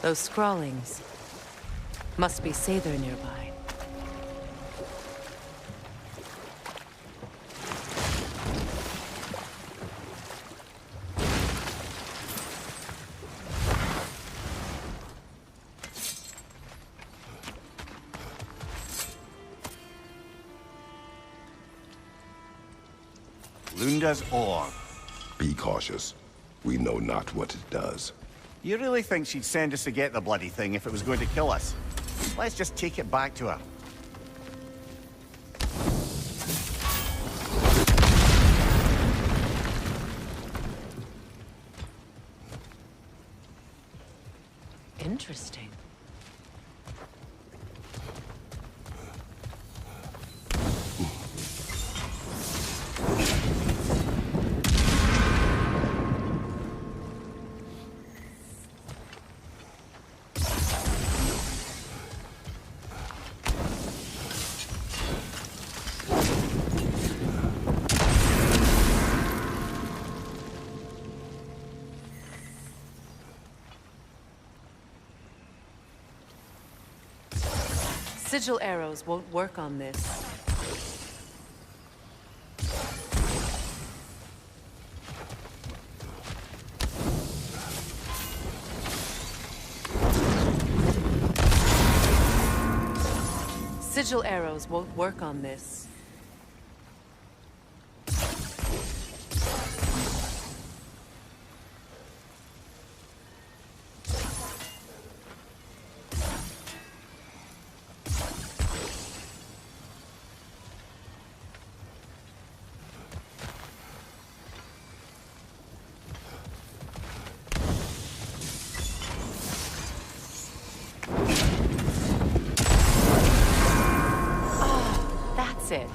Those scrawlings must be Sather nearby. Lunda's orb. Be cautious. We know not what it does. You really think she'd send us to get the bloody thing if it was going to kill us? Let's just take it back to her. Interesting. Sigil arrows won't work on this. Sigil arrows won't work on this. It.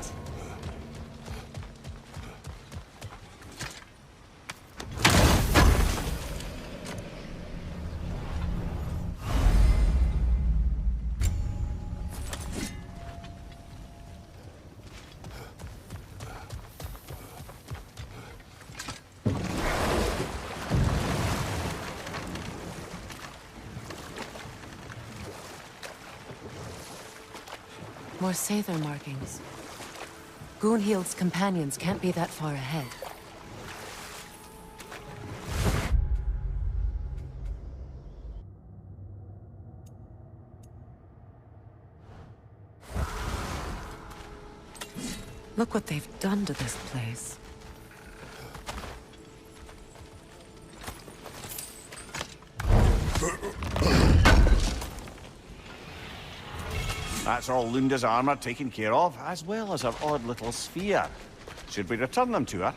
More Sather markings. Gunhild's companions can't be that far ahead. Look what they've done to this place. That's all Lunda's armor taken care of, as well as her odd little sphere. Should we return them to her?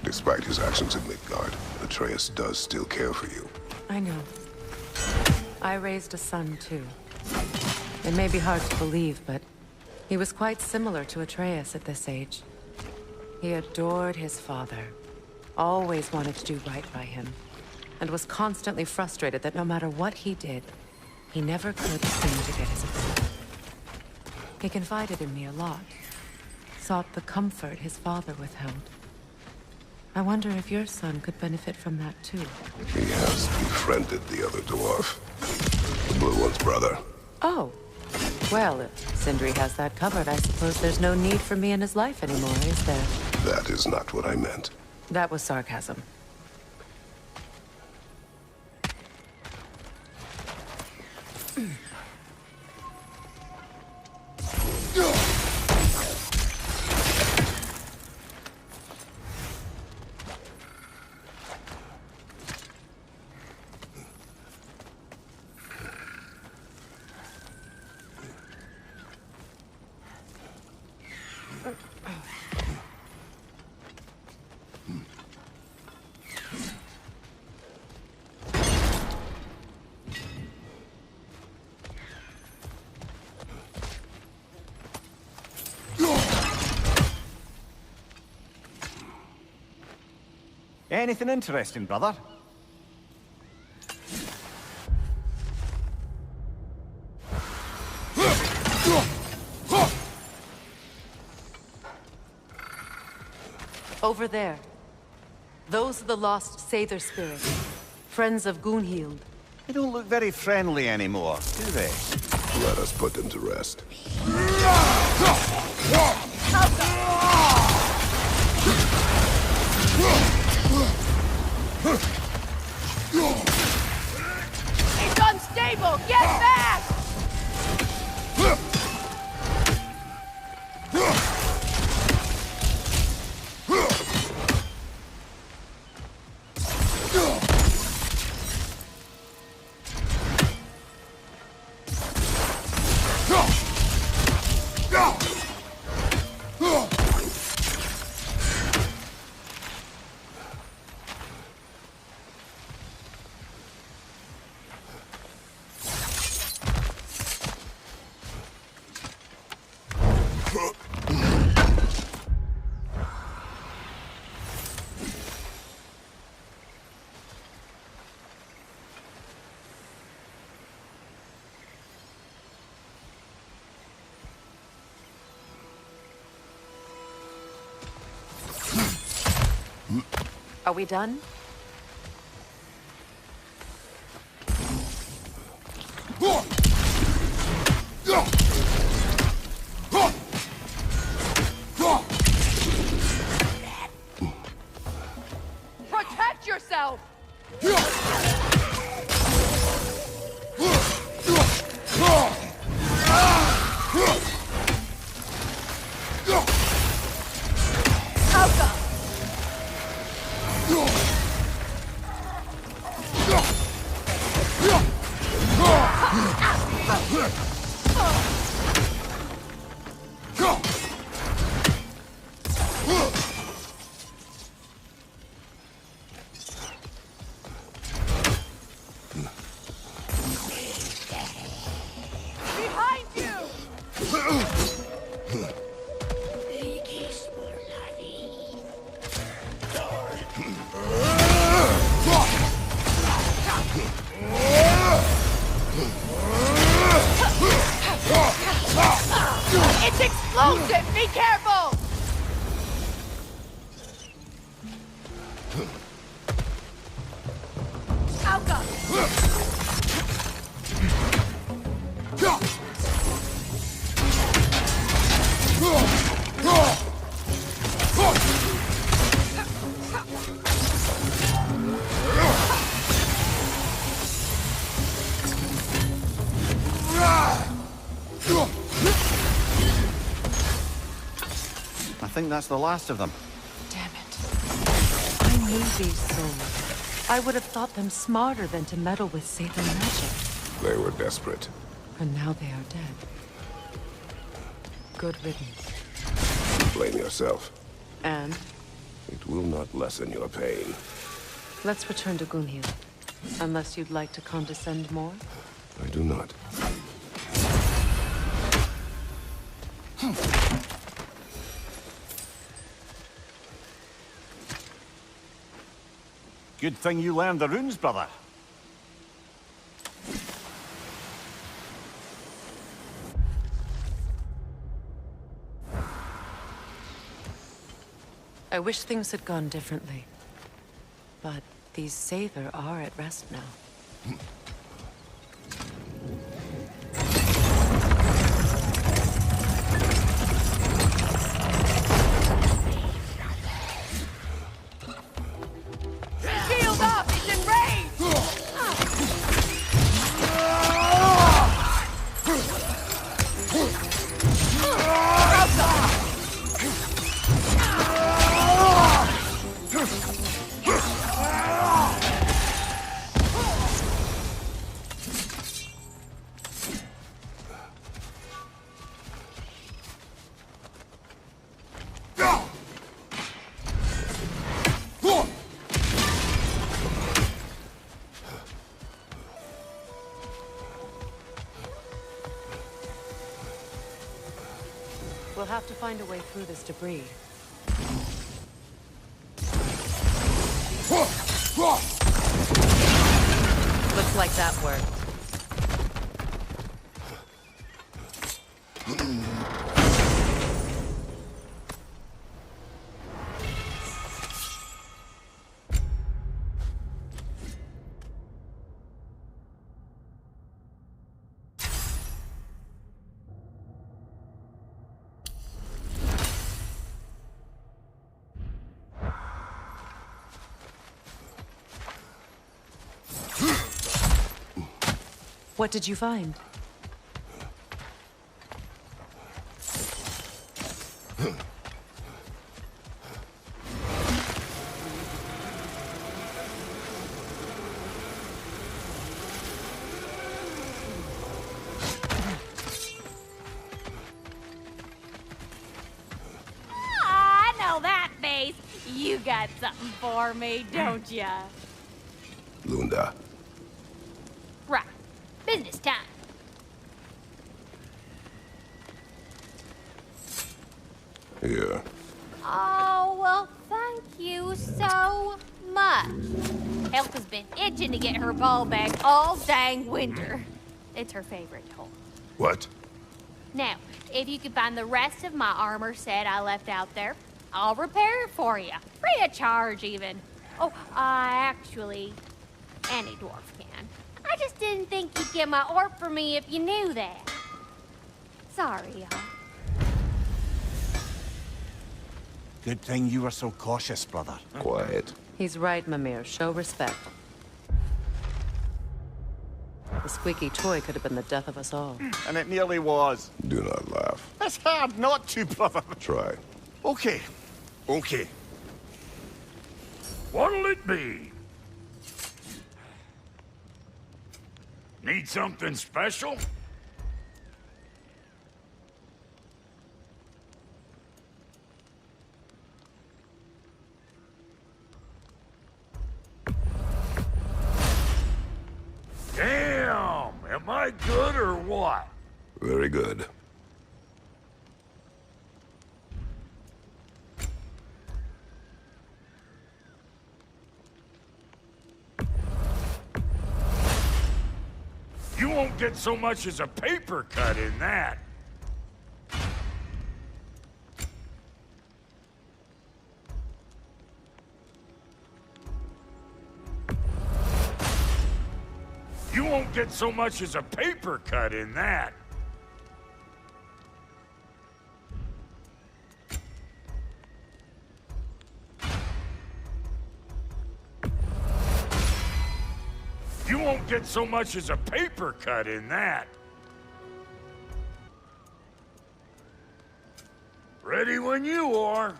Despite his actions in Midgard, Atreus does still care for you. I know. I raised a son, too. It may be hard to believe, but he was quite similar to Atreus at this age. He adored his father, always wanted to do right by him, and was constantly frustrated that no matter what he did, he never could seem to get his approval. He confided in me a lot, sought the comfort his father withheld. I wonder if your son could benefit from that, too. He has befriended the other dwarf. The Blue One's brother. Oh. Well, if Sindri has that covered, I suppose there's no need for me in his life anymore, is there? That is not what I meant. That was sarcasm. Anything interesting, brother? Over there. Those are the lost Sather spirits. Friends of Gunhild. They don't look very friendly anymore, do they? Let us put them to rest. It's unstable! Get back! Are we done? Protect yourself! Behind you! It's explosive! Be careful! Alka! I think that's the last of them. Damn it. I knew these souls. I would have thought them smarter than to meddle with Sather magic. They were desperate. And now they are dead. Good riddance. Blame yourself. And It will not lessen your pain. let's return to Gunhild. Unless you'd like to condescend more? I do not. Good thing you learned the runes, brother. I wish things had gone differently. But these Sather are at rest now. Shield up! It's enraged! We'll have to find a way through this debris. Looks like that worked. What did you find? I know that face. You got something for me, don't ya? Lunda. Right. Business time. Here. Oh, well, thank you so much. Elf has been itching to get her ball back all dang winter. It's her favorite toy. What? Now, if you could find the rest of my armor set I left out there, I'll repair it for you. Free of charge, even. Oh, actually, any dwarf can. I just didn't think you'd get my orb for me if you knew that. Sorry, y'all. Good thing you were so cautious, brother. Quiet. He's right, Mimir. Show respect. The squeaky toy could have been the death of us all. And it nearly was. Do not laugh. It's hard not to, brother. Try. Okay. Okay. What'll it be? Need something special? Damn! Am I good or what? Very good. You won't get so much as a paper cut in that. You won't get so much as a paper cut in that. You won't get so much as a paper cut in that. Ready when you are.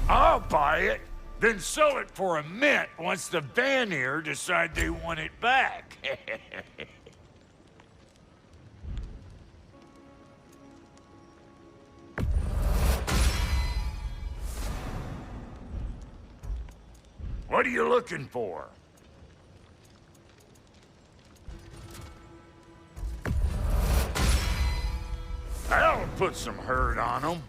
I'll buy it, then sell it for a mint once the Vanir decide they want it back. What are you looking for? That'll put some hurt on them.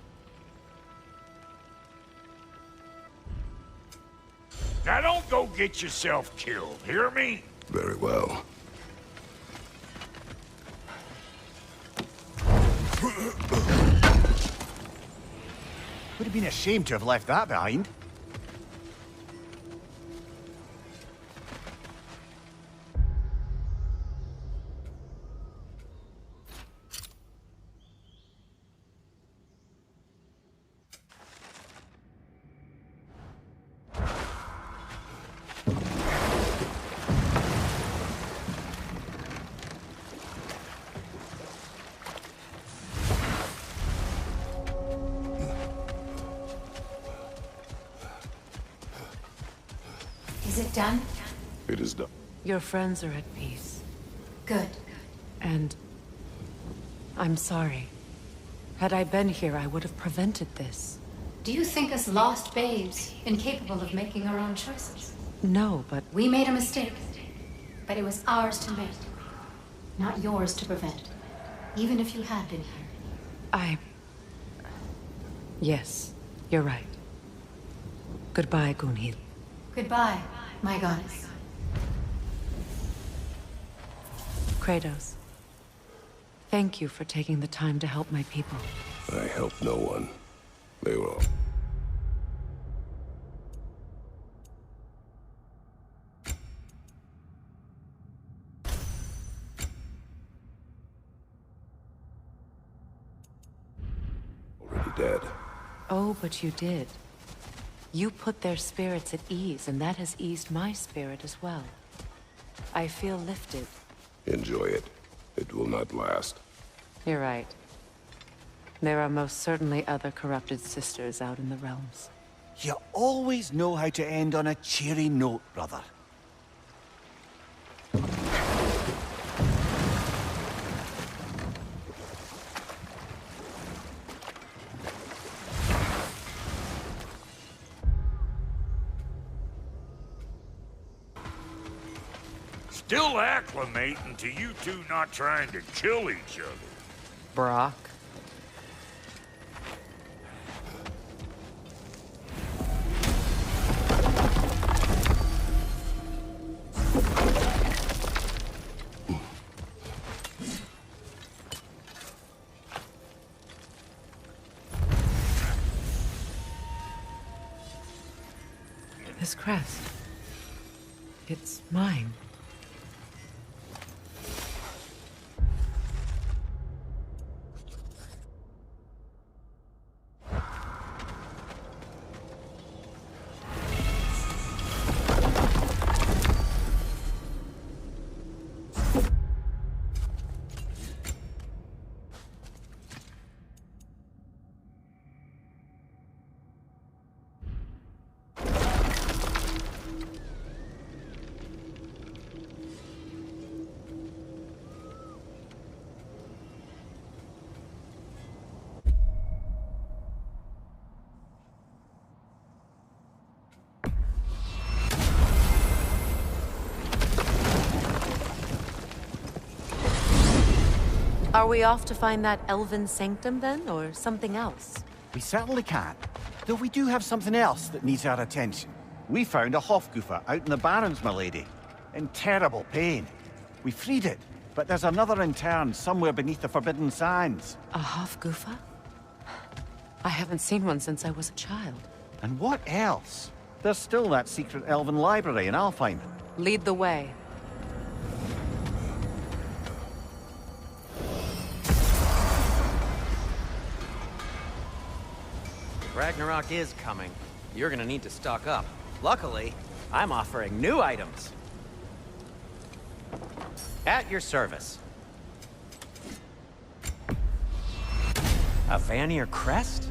Now don't go get yourself killed, hear me? Very well. Would have been a shame to have left that behind. Is it done? It is done. Your friends are at peace. Good. And I'm sorry. Had I been here, I would have prevented this. Do you think us lost babes, incapable of making our own choices? No, but We made a mistake, but it was ours to make, not yours to prevent, even if you had been here. Yes, you're right. Goodbye, Gunhild. Goodbye, my goddess. Kratos. Thank you for taking the time to help my people. I helped no one. They were all... already dead. Oh, but you did. You put their spirits at ease, and that has eased my spirit as well. I feel lifted. Enjoy it. It will not last. You're right. There are most certainly other corrupted sisters out in the realms. You always know how to end on a cheery note, brother. Still acclimating to you two not trying to kill each other. Brock. This crest. It's mine. Are we off to find that elven sanctum then, or something else? We certainly can. Though we do have something else that needs our attention. We found a Hofgufa out in the Barrens, my lady. In terrible pain. We freed it, but there's another intern somewhere beneath the Forbidden Sands. A Hofgufa? I haven't seen one since I was a child. And what else? There's still that secret elven library in Alfheim. Lead the way. Ragnarok is coming. You're gonna need to stock up. Luckily, I'm offering new items. At your service. A Vanir crest?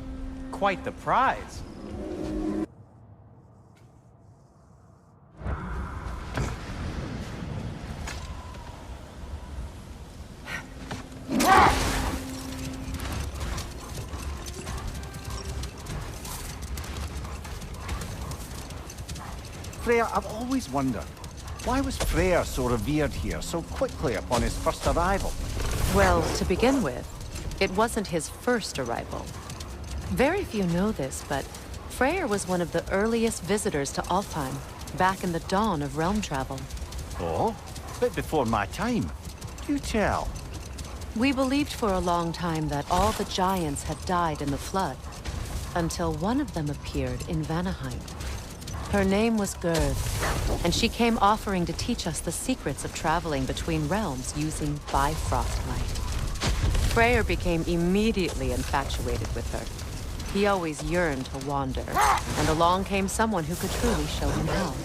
Quite the prize. Freya, I've always wondered, why was Freyr so revered here so quickly upon his first arrival? Well, to begin with, it wasn't his first arrival. Very few know this, but Freyr was one of the earliest visitors to Alfheim, back in the dawn of realm travel. Oh? Bit before my time. Do tell. We believed for a long time that all the giants had died in the flood, until one of them appeared in Vanaheim. Her name was Gerd, and she came offering to teach us the secrets of traveling between realms using Bifrost light. Freyr became immediately infatuated with her. He always yearned to wander, and along came someone who could truly show him how.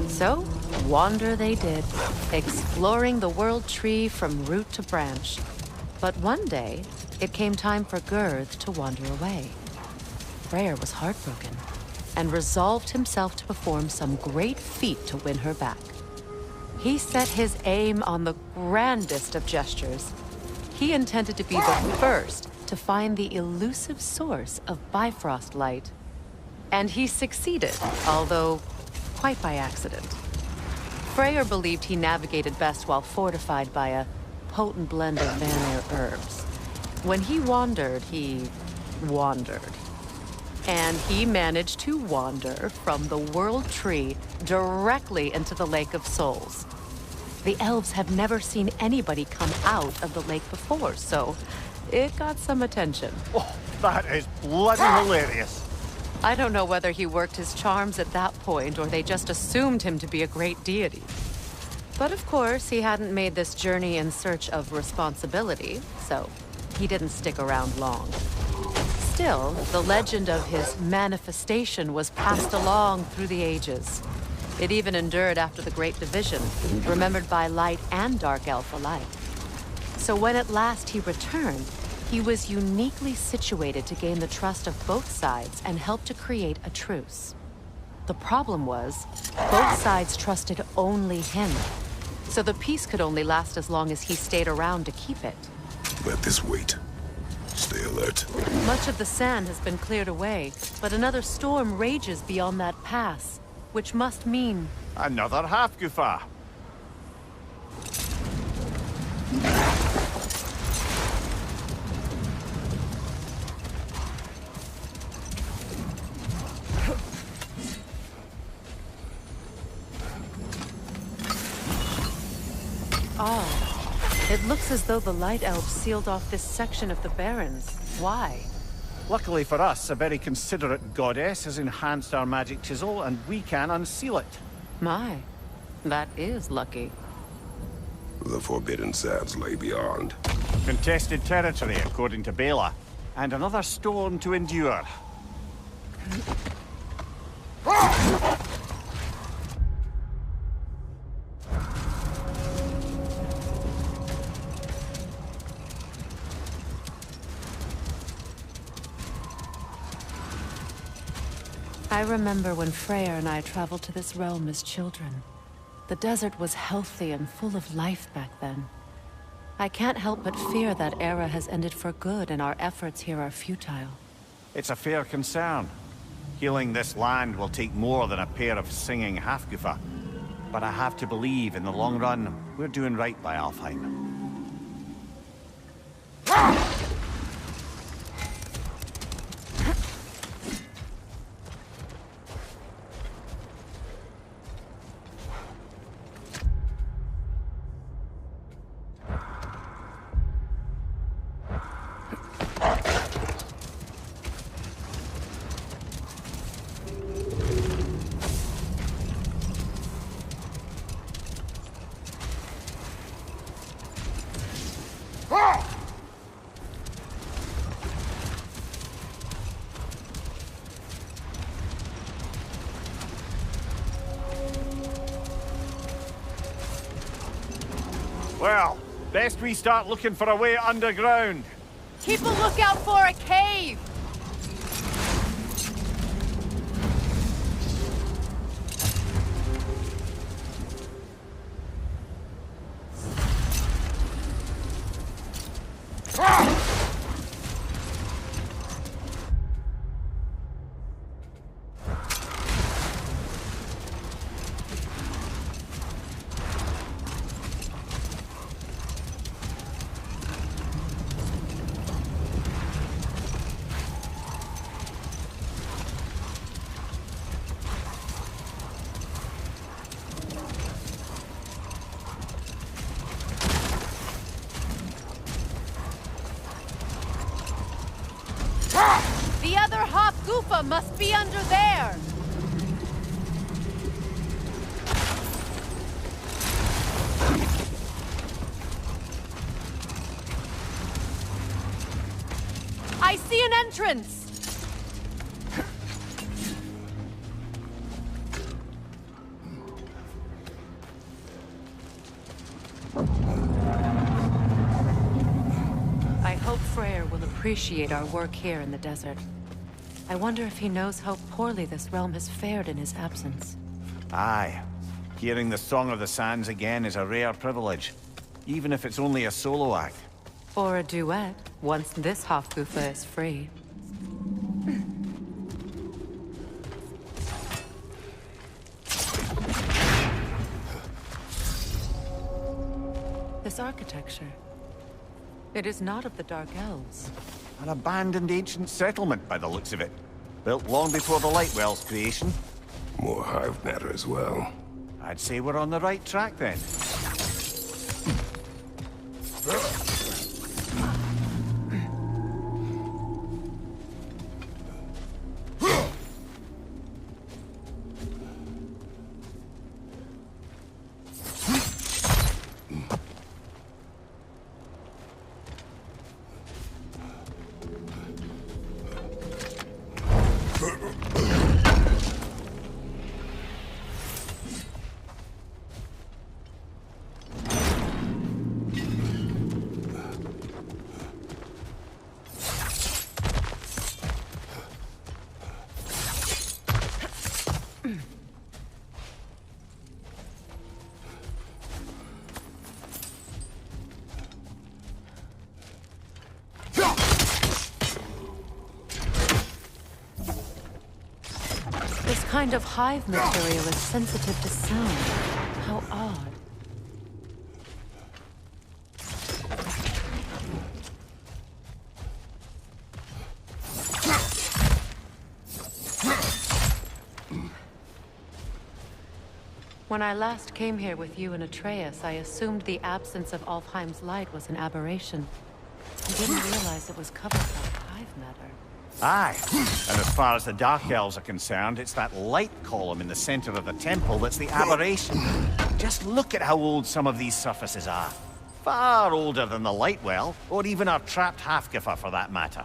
So, wander they did, exploring the world tree from root to branch. But one day, it came time for Gerd to wander away. Freyr was heartbroken, and resolved himself to perform some great feat to win her back. He set his aim on the grandest of gestures. He intended to be the first to find the elusive source of Bifrost light. And he succeeded, although quite by accident. Freyr believed he navigated best while fortified by a potent blend of Vanir herbs. When he wandered, he wandered. And he managed to wander from the World Tree directly into the Lake of Souls. The elves have never seen anybody come out of the lake before, so it got some attention. Oh, that is bloody hilarious. I don't know whether he worked his charms at that point or they just assumed him to be a great deity. But of course, he hadn't made this journey in search of responsibility, so he didn't stick around long. Still, the legend of his manifestation was passed along through the ages. It even endured after the Great Division, remembered by Light and Dark Elf alike. So when at last he returned, he was uniquely situated to gain the trust of both sides and help to create a truce. The problem was, both sides trusted only him. So the peace could only last as long as he stayed around to keep it. Let this wait. Stay alert. Much of the sand has been cleared away, but another storm rages beyond that pass, which must mean... Another half-goofa. It looks as though the Light Elves sealed off this section of the Barrens. Why? Luckily for us, a very considerate goddess has enhanced our magic chisel, and we can unseal it. My, that is lucky. The Forbidden Sands lay beyond. Contested territory, according to Bela, and another storm to endure. I remember when Freya and I traveled to this realm as children. The desert was healthy and full of life back then. I can't help but fear that era has ended for good and our efforts here are futile. It's a fair concern. Healing this land will take more than a pair of singing half-goofa. But I have to believe, in the long run, we're doing right by Alfheim. Well, best we start looking for a way underground. Keep a lookout for a cave! The other half-goofa must be under there! I see an entrance! I hope Freyr will appreciate our work here in the desert. I wonder if he knows how poorly this realm has fared in his absence. Aye. Hearing the Song of the Sands again is a rare privilege, even if it's only a solo act. Or a duet, once this half-goofa is free. This architecture. It is not of the Dark Elves. An abandoned ancient settlement by the looks of it. Built long before the Lightwell's creation. More hive matter as well. I'd say we're on the right track then. This kind of hive material is sensitive to sound. How odd. When I last came here with you and Atreus, I assumed the absence of Alfheim's light was an aberration. I didn't realize it was covered by hive matter. Aye, and as far as the Dark Elves are concerned, it's that light column in the center of the temple that's the aberration. Just look at how old some of these surfaces are. Far older than the Lightwell, or even our trapped Halfgiffer for that matter.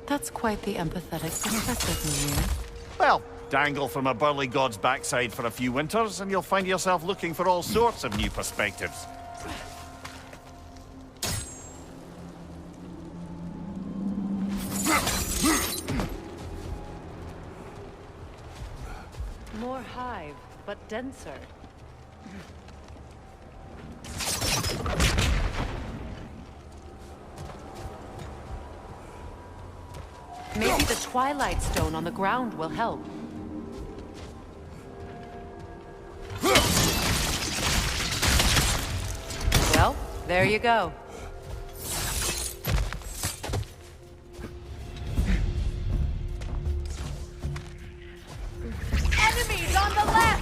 That's quite the empathetic perspective, Mimir. Well, dangle from a burly god's backside for a few winters, and you'll find yourself looking for all sorts of new perspectives. More hive, but denser. Maybe the Twilight Stone on the ground will help. Well, there you go. Enemies on the left!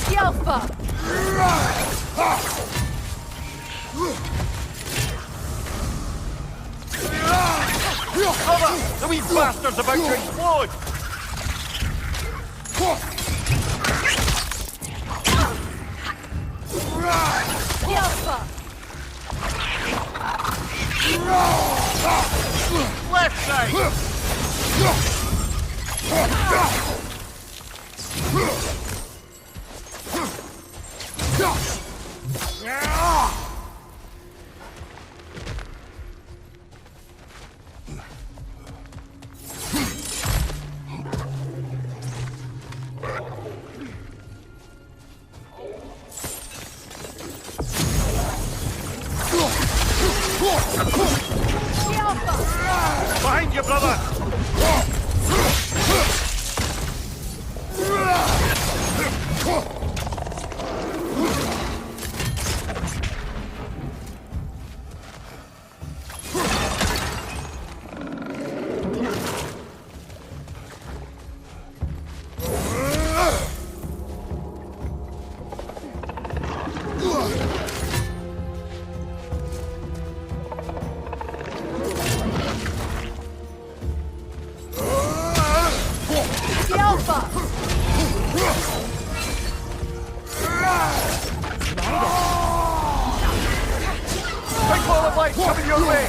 Skillful! Cover! The wee bastard's about to explode! Skillful! Left side! Behind you, brother! Big ball of light coming your way!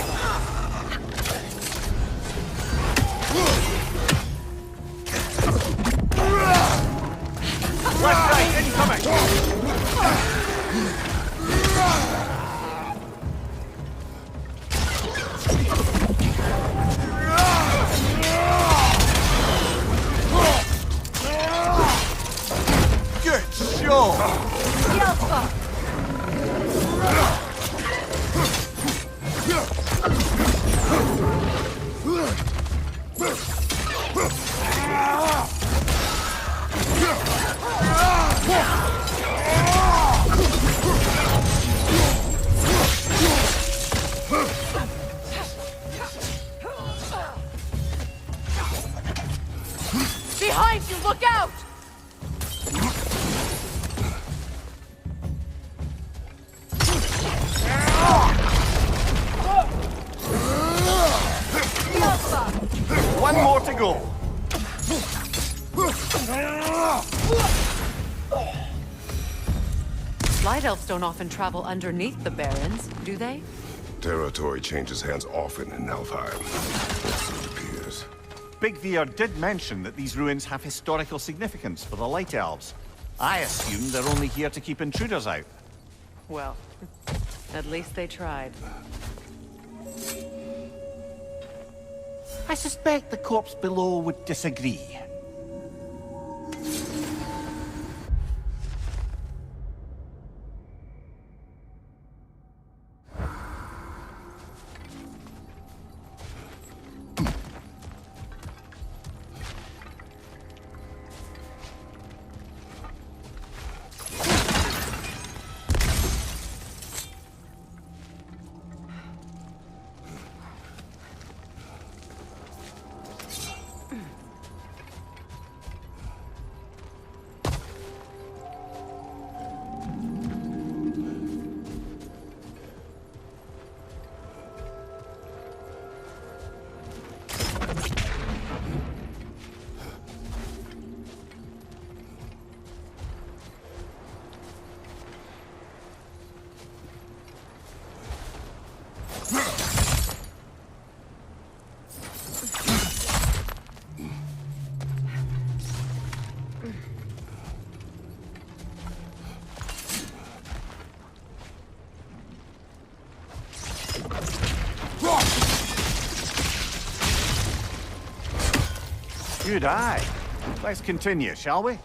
Left side, incoming! Good show! Light elves don't often travel underneath the barrens, do they? Territory changes hands often in Alfheim. So it appears. Big Veer did mention that these ruins have historical significance for the Light Elves. I assume they're only here to keep intruders out. Well, at least they tried. I suspect the corpse below would disagree. Good eye. Let's continue, shall we?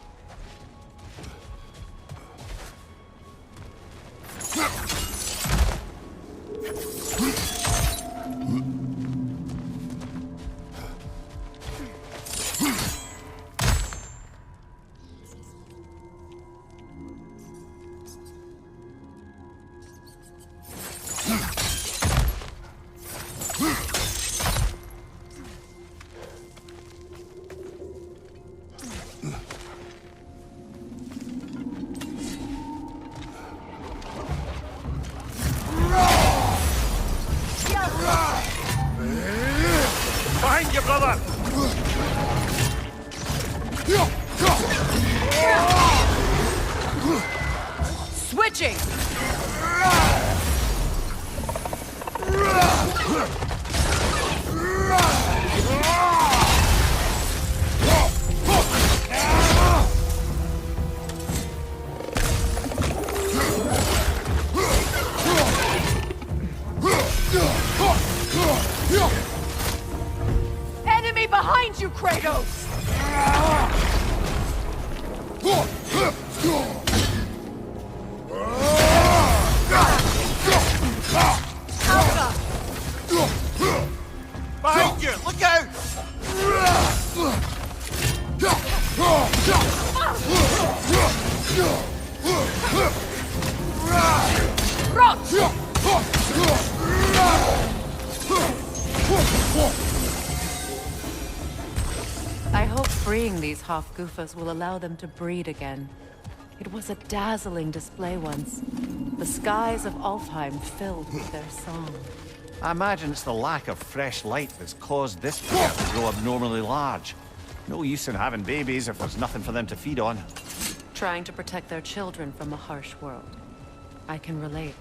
Behind you, brother! Switching! Enemy behind you, Kratos! Behind you! Look out! I hope freeing these Hofgufas will allow them to breed again. It was a dazzling display once. The skies of Alfheim filled with their song. I imagine it's the lack of fresh light that's caused this pair to grow abnormally large. No use in having babies if there's nothing for them to feed on. Trying to protect their children from a harsh world. I can relate.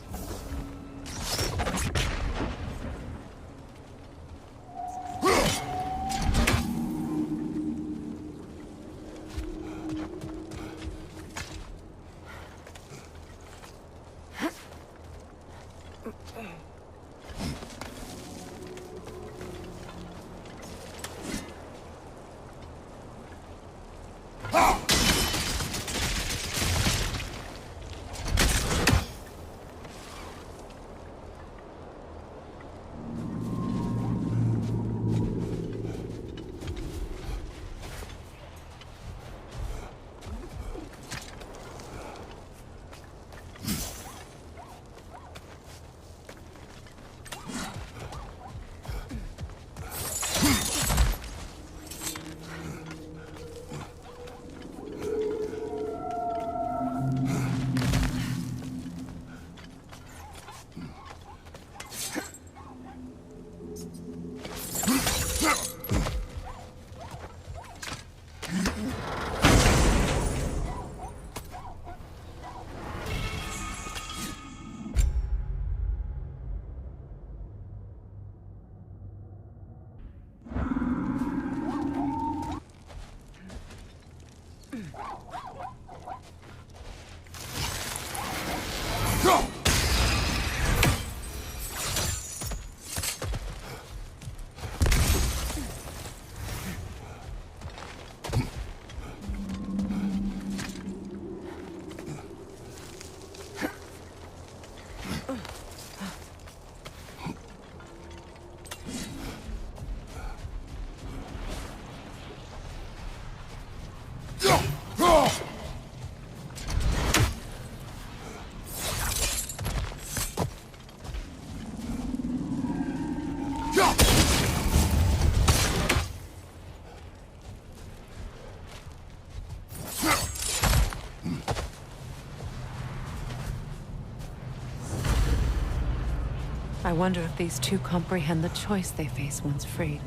I wonder if these two comprehend the choice they face once freed.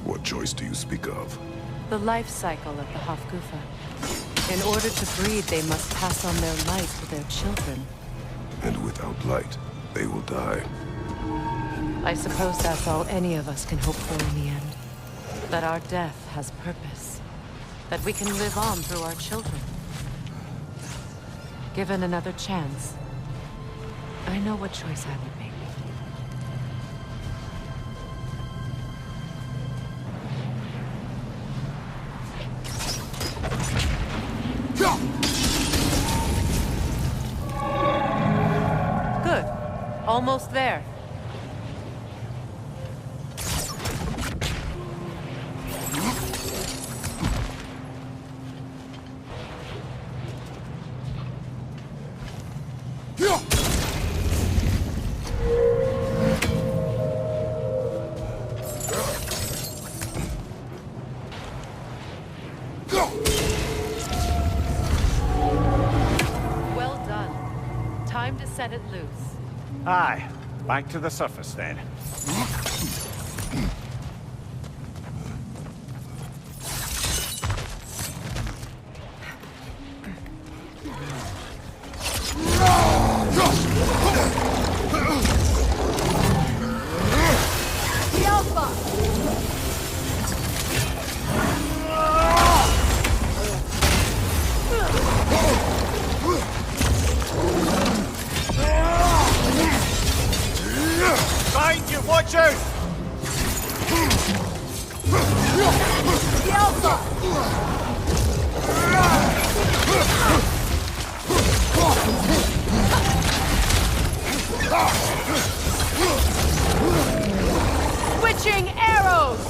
What choice do you speak of? The life cycle of the Hofgufa. In order to breed, they must pass on their light to their children. And without light, they will die. I suppose that's all any of us can hope for in the end. That our death has purpose. That we can live on through our children. Given another chance, I know what choice I would make. Good. Almost there. Well done. Time to set it loose. Aye. Back to the surface then. Find you, watch out! Switching arrows!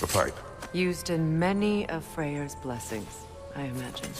The pipe. Used in many of Freyr's blessings, I imagine.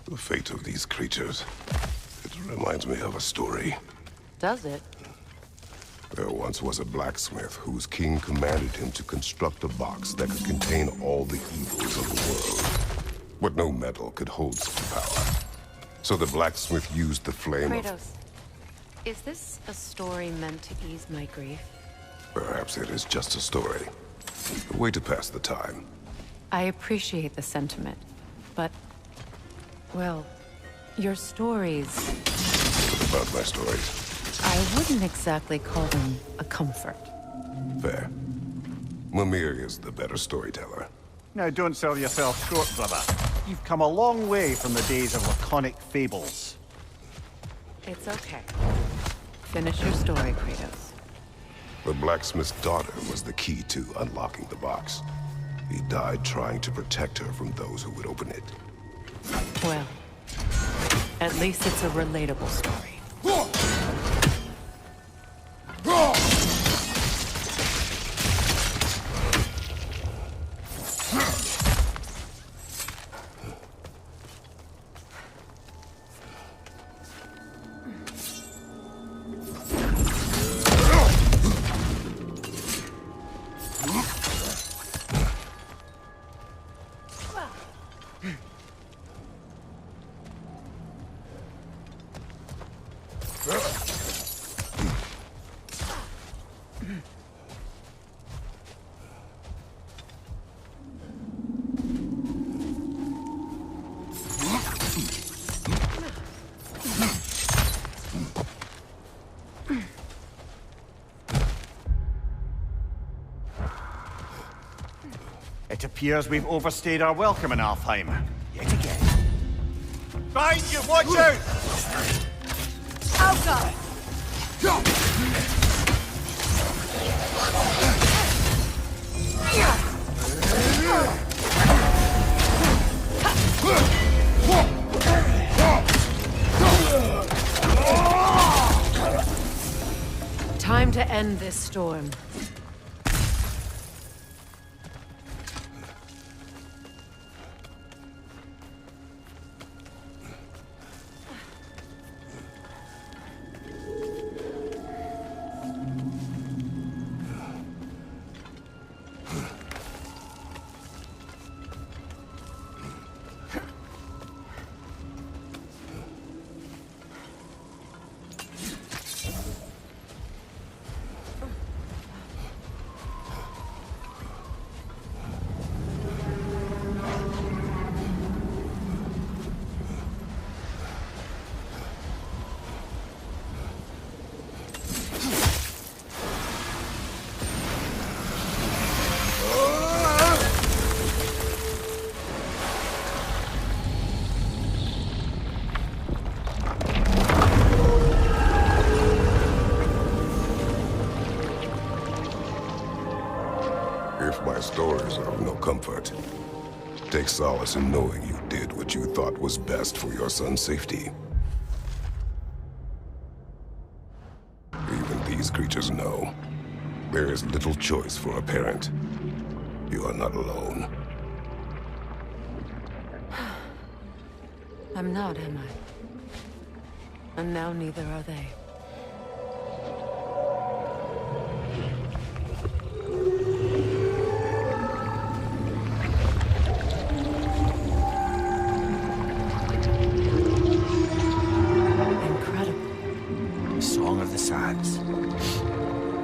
The fate of these creatures. It reminds me of a story. Does it? There once was a blacksmith whose king commanded him to construct a box that could contain all the evils of the world. But no metal could hold such power. So the blacksmith used the flame of... Kratos, is this a story meant to ease my grief? Perhaps it is just a story. A way to pass the time. I appreciate the sentiment, but... well, your stories... What about my stories? I wouldn't exactly call them a comfort. Fair. Mimir is the better storyteller. Now don't sell yourself short, brother. You've come a long way from the days of laconic fables. It's okay. Finish your story, Kratos. The blacksmith's daughter was the key to unlocking the box. He died trying to protect her from those who would open it. Well, at least it's a relatable story. It appears we've overstayed our welcome in Alfheim. Yet again. Behind you! Watch out! Outside! Time to end this storm. If my stories are of no comfort, take solace in knowing you did what you thought was best for your son's safety. Even these creatures know there is little choice for a parent. You are not alone. I'm not, am I? And now neither are they.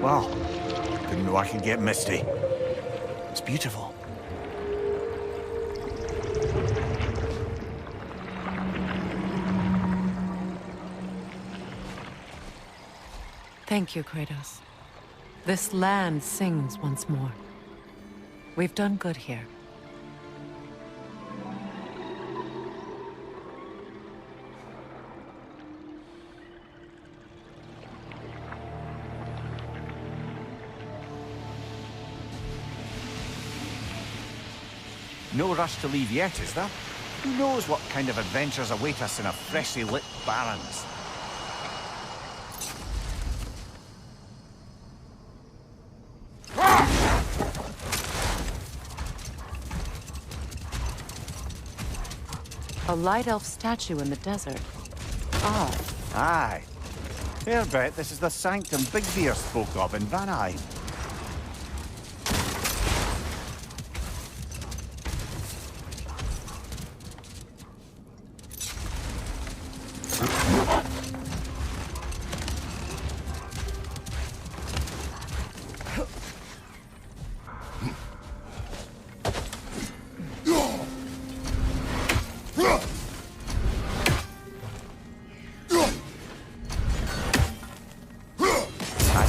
Wow. Didn't know I could get misty. It's beautiful. Thank you, Kratos. This land sings once more. We've done good here. No rush to leave yet, is there? Who knows what kind of adventures await us in a freshly lit Barrens? A light elf statue in the desert. Odd. Aye. Fair bet this is the sanctum Big Beer spoke of in Vanheim.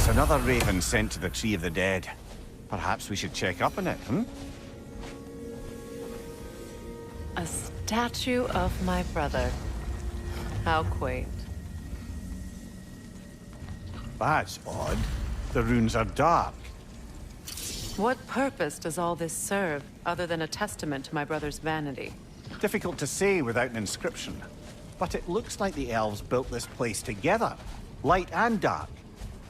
Another raven sent to the Tree of the Dead. Perhaps we should check up on it, hmm? A statue of my brother. How quaint. That's odd. The runes are dark. What purpose does all this serve, other than a testament to my brother's vanity? Difficult to say without an inscription. But it looks like the elves built this place together, light and dark.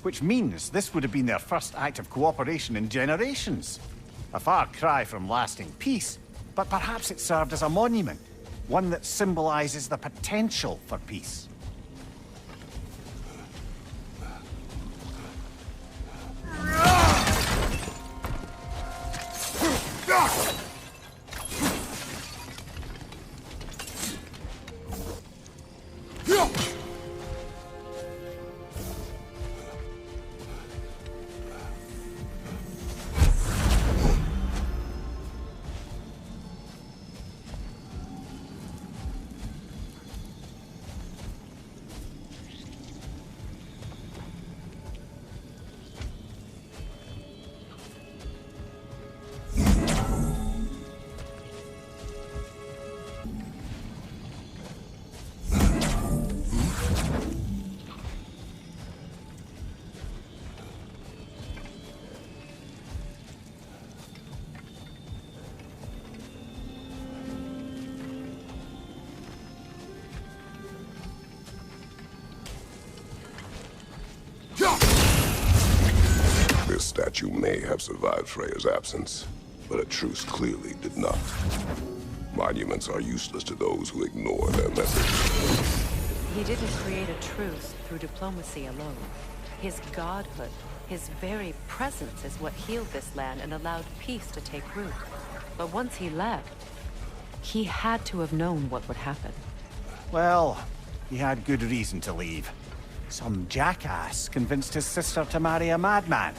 Which means this would have been their first act of cooperation in generations. A far cry from lasting peace, but perhaps it served as a monument. One that symbolizes the potential for peace. This statue may have survived Freya's absence, but a truce clearly did not. Monuments are useless to those who ignore their message. He didn't create a truce through diplomacy alone. His godhood, his very presence is what healed this land and allowed peace to take root. But once he left, he had to have known what would happen. Well, he had good reason to leave. Some jackass convinced his sister to marry a madman.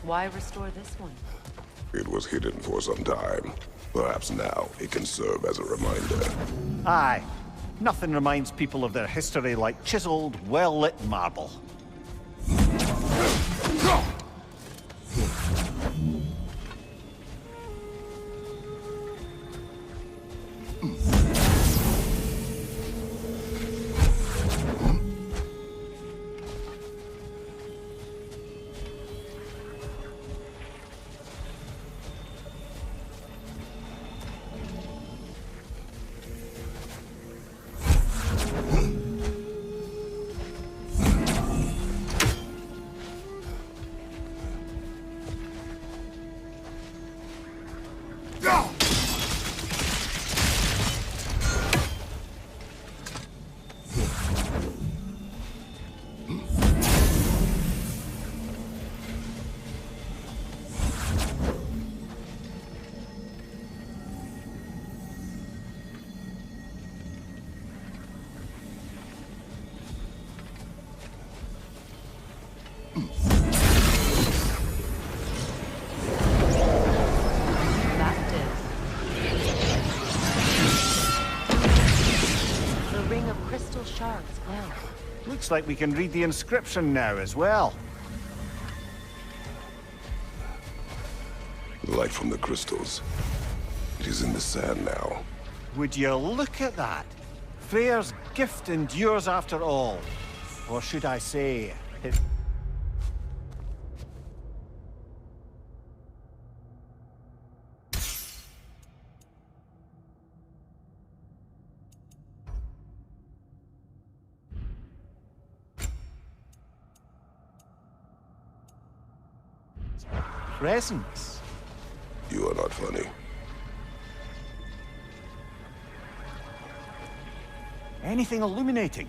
Why restore this one? It was hidden for some time. Perhaps now it can serve as a reminder. Aye. Nothing reminds people of their history like chiseled, well-lit marble. Looks like we can read the inscription now as well. The light from the crystals. It is in the sand now. Would you look at that? Freyr's gift endures after all. Or should I say, it... presence. You are not funny. Anything illuminating?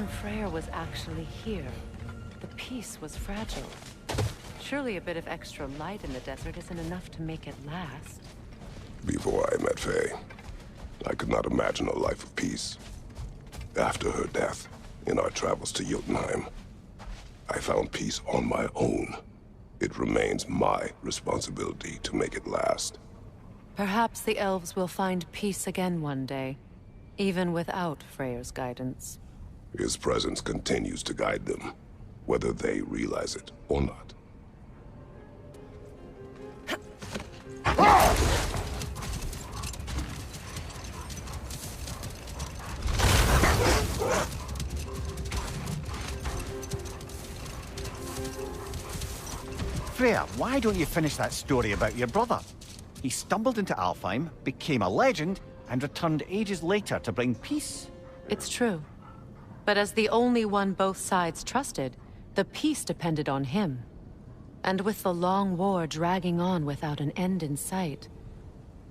Freyr was actually here. The peace was fragile. Surely a bit of extra light in the desert isn't enough to make it last. Before I met Faye, I could not imagine a life of peace. After her death, in our travels to Jotunheim, I found peace on my own. It remains my responsibility to make it last. Perhaps the elves will find peace again one day, even without Freyr's guidance. His presence continues to guide them, whether they realize it or not. Freya, why don't you finish that story about your brother? He stumbled into Alfheim, became a legend, and returned ages later to bring peace. It's true. But as the only one both sides trusted, the peace depended on him. And with the long war dragging on without an end in sight,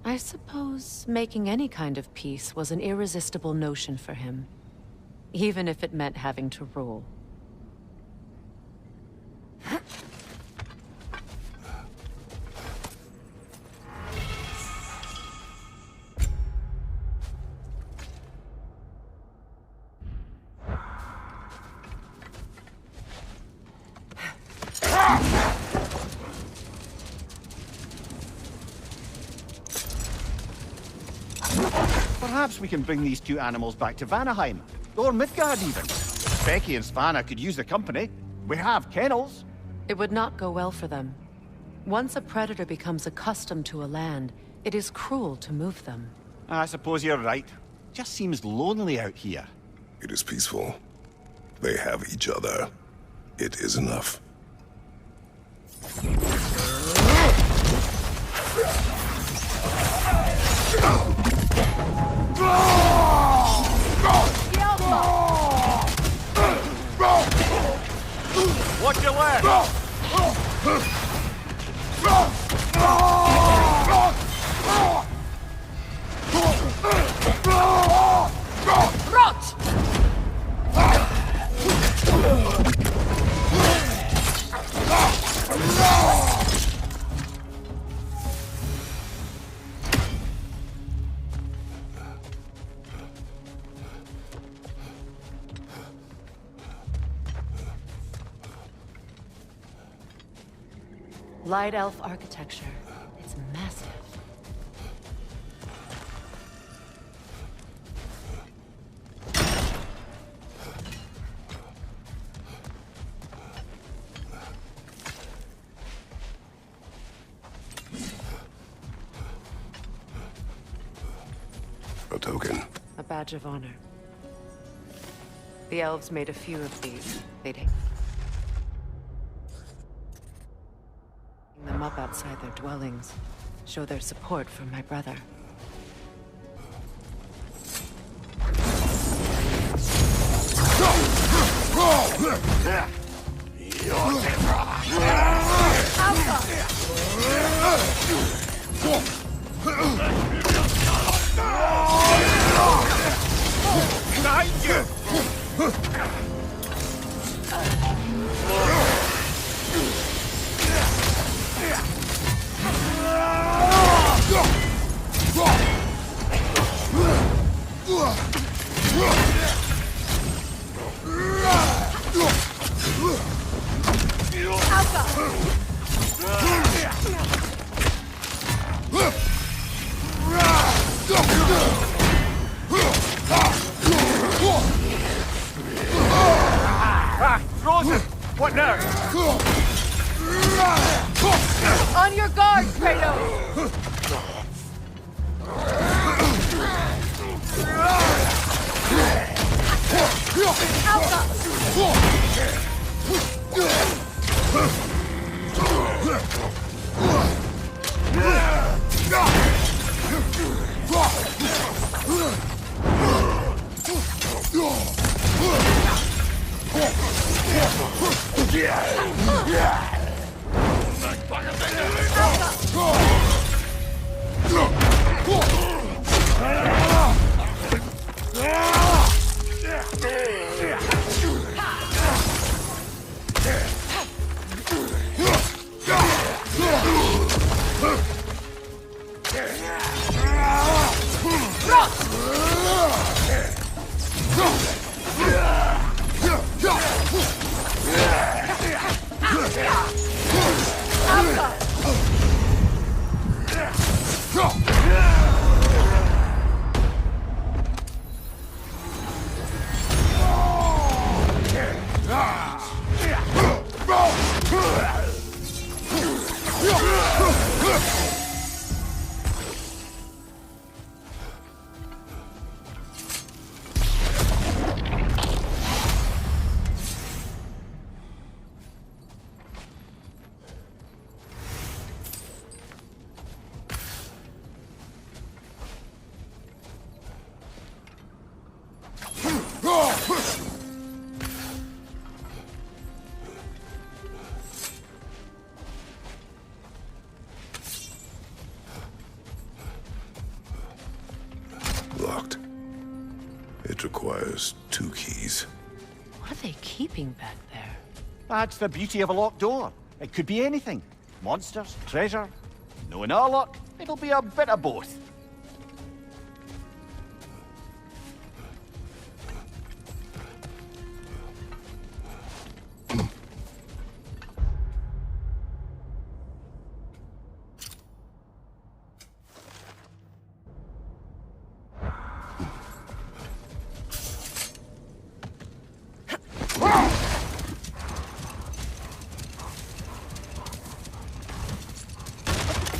I suppose making any kind of peace was an irresistible notion for him. Even if it meant having to rule. Perhaps we can bring these two animals back to Vanaheim, or Midgard even. Becky and Svanna could use the company. We have kennels. It would not go well for them. Once a predator becomes accustomed to a land, it is cruel to move them. I suppose you're right. Just seems lonely out here. It is peaceful. They have each other. It is enough. Watch your left! Rot! Light elf architecture. It's massive. A token. A badge of honor. The elves made a few of these. They'd hang them up outside their dwellings. Show their support for my brother. What now? On your guard, Kratos! Locked. It requires 2 keys. What are they keeping back there? That's the beauty of a locked door. It could be anything. Monsters, treasure. Knowing our luck, it'll be a bit of both.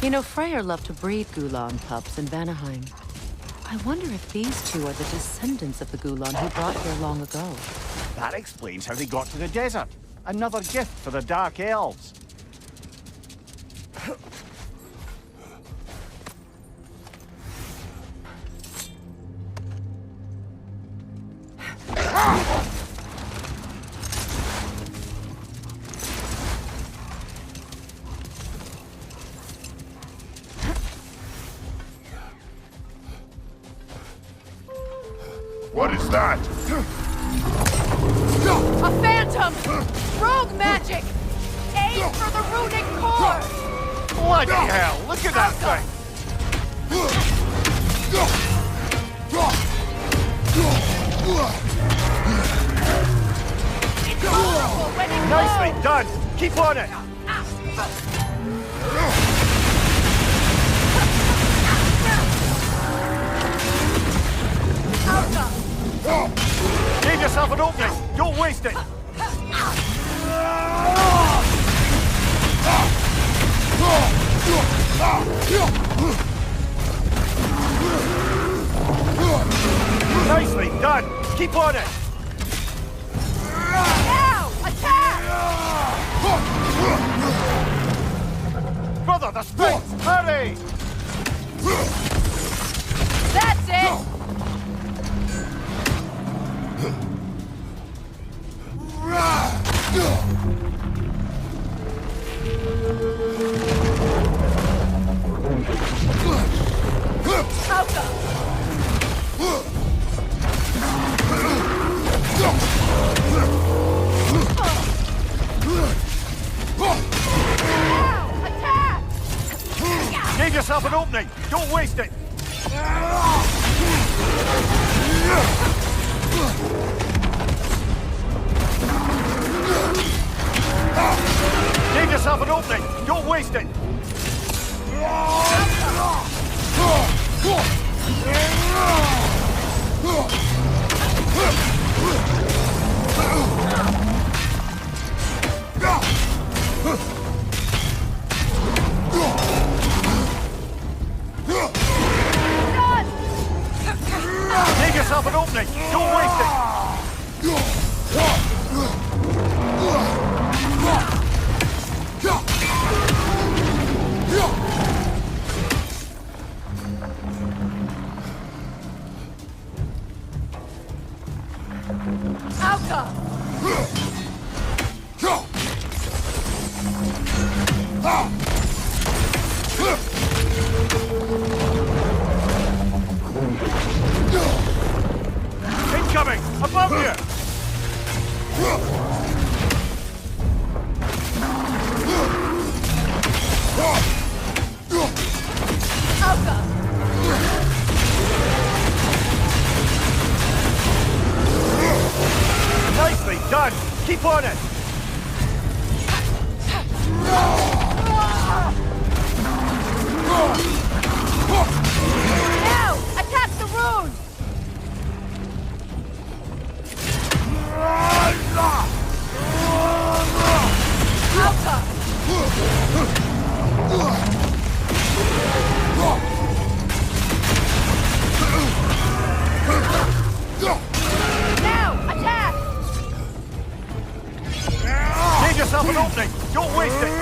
You know, Freyr loved to breed Gulan pups in Vanaheim. I wonder if these two are the descendants of the Gulan he brought here long ago. That explains how they got to the desert. Another gift for the Dark Elves. What is that? A phantom! Rogue magic! Aim for the runic core! Bloody hell, look at that thing! It's powerful when it Nicely glows! done! Keep on it! Give yourself an opening! Don't waste it! Nicely done! Keep on it! Now! Attack! Brother, the strength! Hurry! That's it! Give yourself an opening! Don't waste it! Give yourself an opening! Don't waste it! Give yourself an opening! Don't waste it! Incoming! Above you! Alka! Keep on it! Now! Attack the rune! Now! Attack! Give yourself an opening! Don't waste it!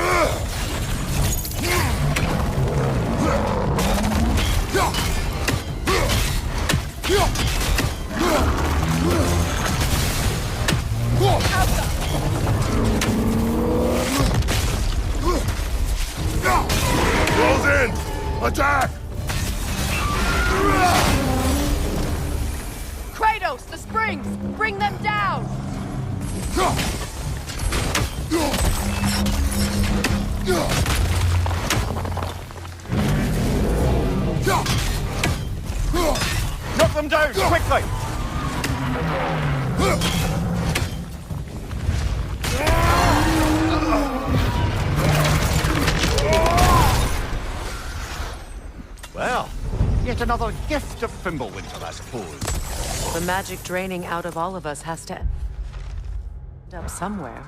Close in! Attack! Kratos, the springs! Bring them down! Knock them down, quickly! Well, yet another gift of Fimbulwinter, I suppose. The magic draining out of all of us has to end up somewhere.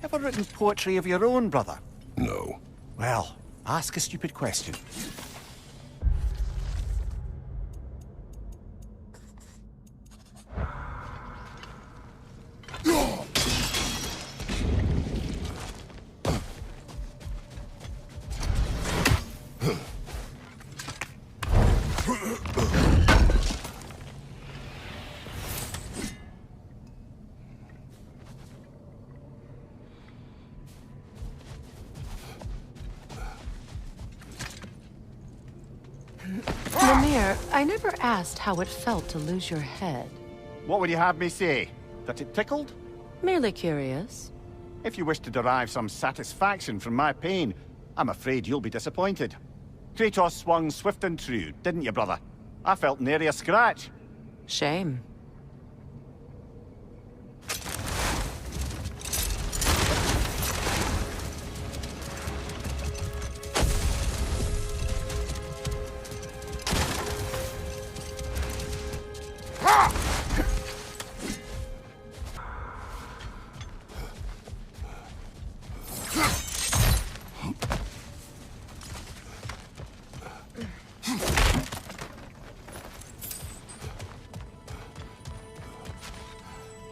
Ever written poetry of your own, brother? No. Well, ask a stupid question. Mimir, I never asked how it felt to lose your head. What would you have me say? That it tickled? Merely curious. If you wish to derive some satisfaction from my pain, I'm afraid you'll be disappointed. Kratos swung swift and true, didn't you, brother? I felt nary a scratch. Shame.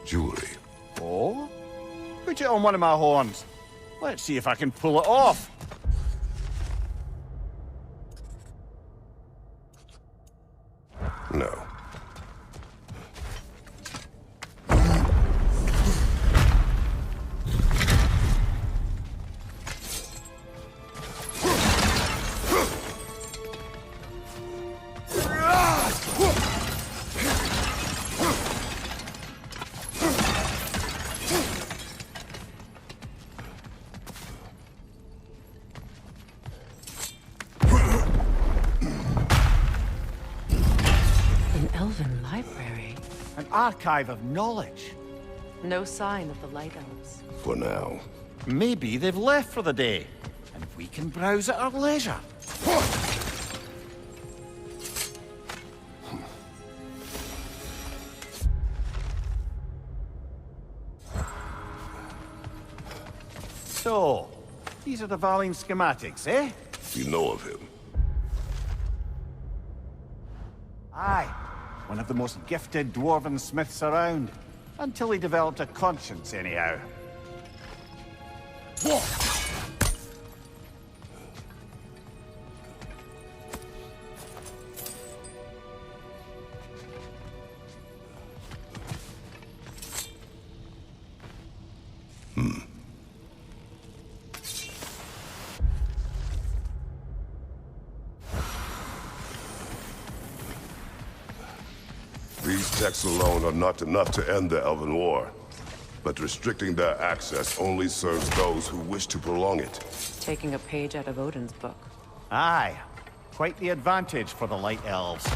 Jewelry. Oh? Put it on one of my horns. Let's see if I can pull it off. No. Elven library. An archive of knowledge. No sign of the Light Elves. For now. Maybe they've left for the day, and we can browse at our leisure. So, these are the Valine schematics, eh? You know of him. Aye, one of the most gifted dwarven smiths around. Until he developed a conscience, anyhow. These texts alone are not enough to end the Elven War. But restricting their access only serves those who wish to prolong it. Taking a page out of Odin's book. Aye, quite the advantage for the Light Elves.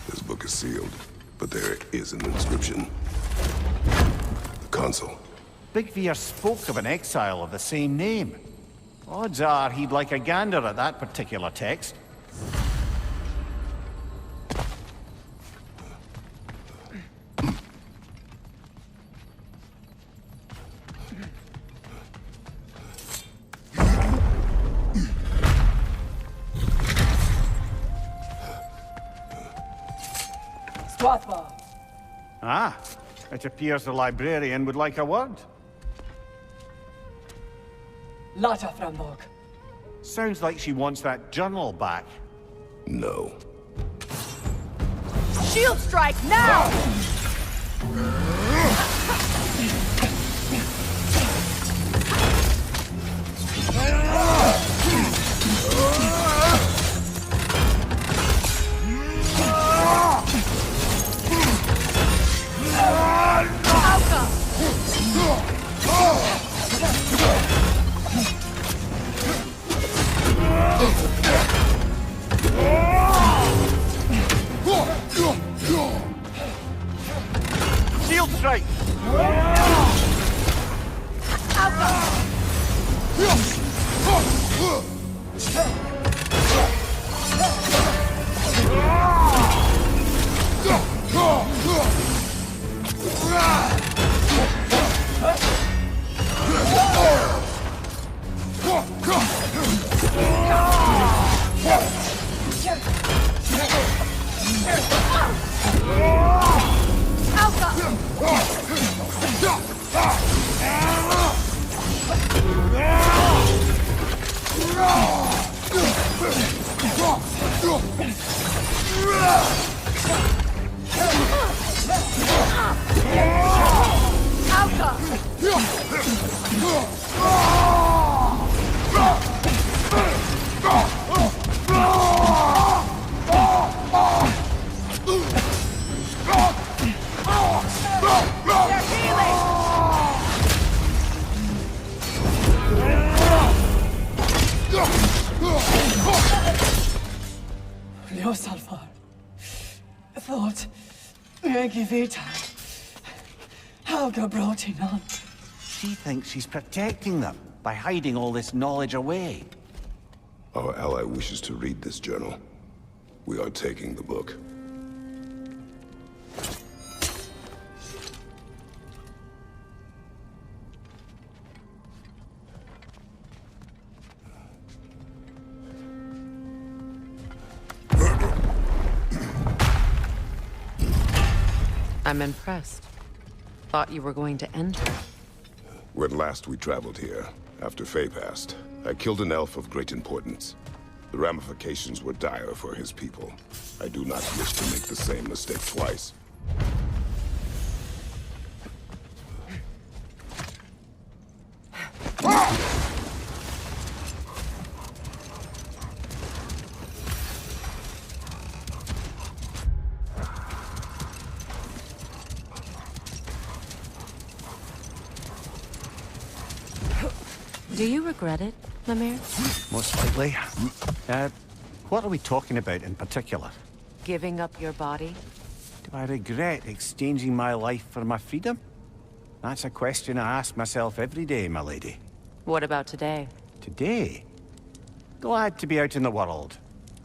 This book is sealed, but there is an inscription. The console. Big Veer spoke of an exile of the same name. Odds are he'd like a gander at that particular text. Ah, it appears the librarian would like a word. Lata Frambog. Sounds like she wants that journal back. No. Shield strike now! Shield strike! Ljósalfar. Thought. Megivita. Helga brought him on. She thinks she's protecting them by hiding all this knowledge away. Our ally wishes to read this journal. We are taking the book. I'm impressed. Thought you were going to end her. When last we traveled here, after Faye passed, I killed an elf of great importance. The ramifications were dire for his people. I do not wish to make the same mistake twice. Do you regret it, Mimir? Most likely. What are we talking about in particular? Giving up your body? Do I regret exchanging my life for my freedom? That's a question I ask myself every day, my lady. What about today? Today? Glad to be out in the world.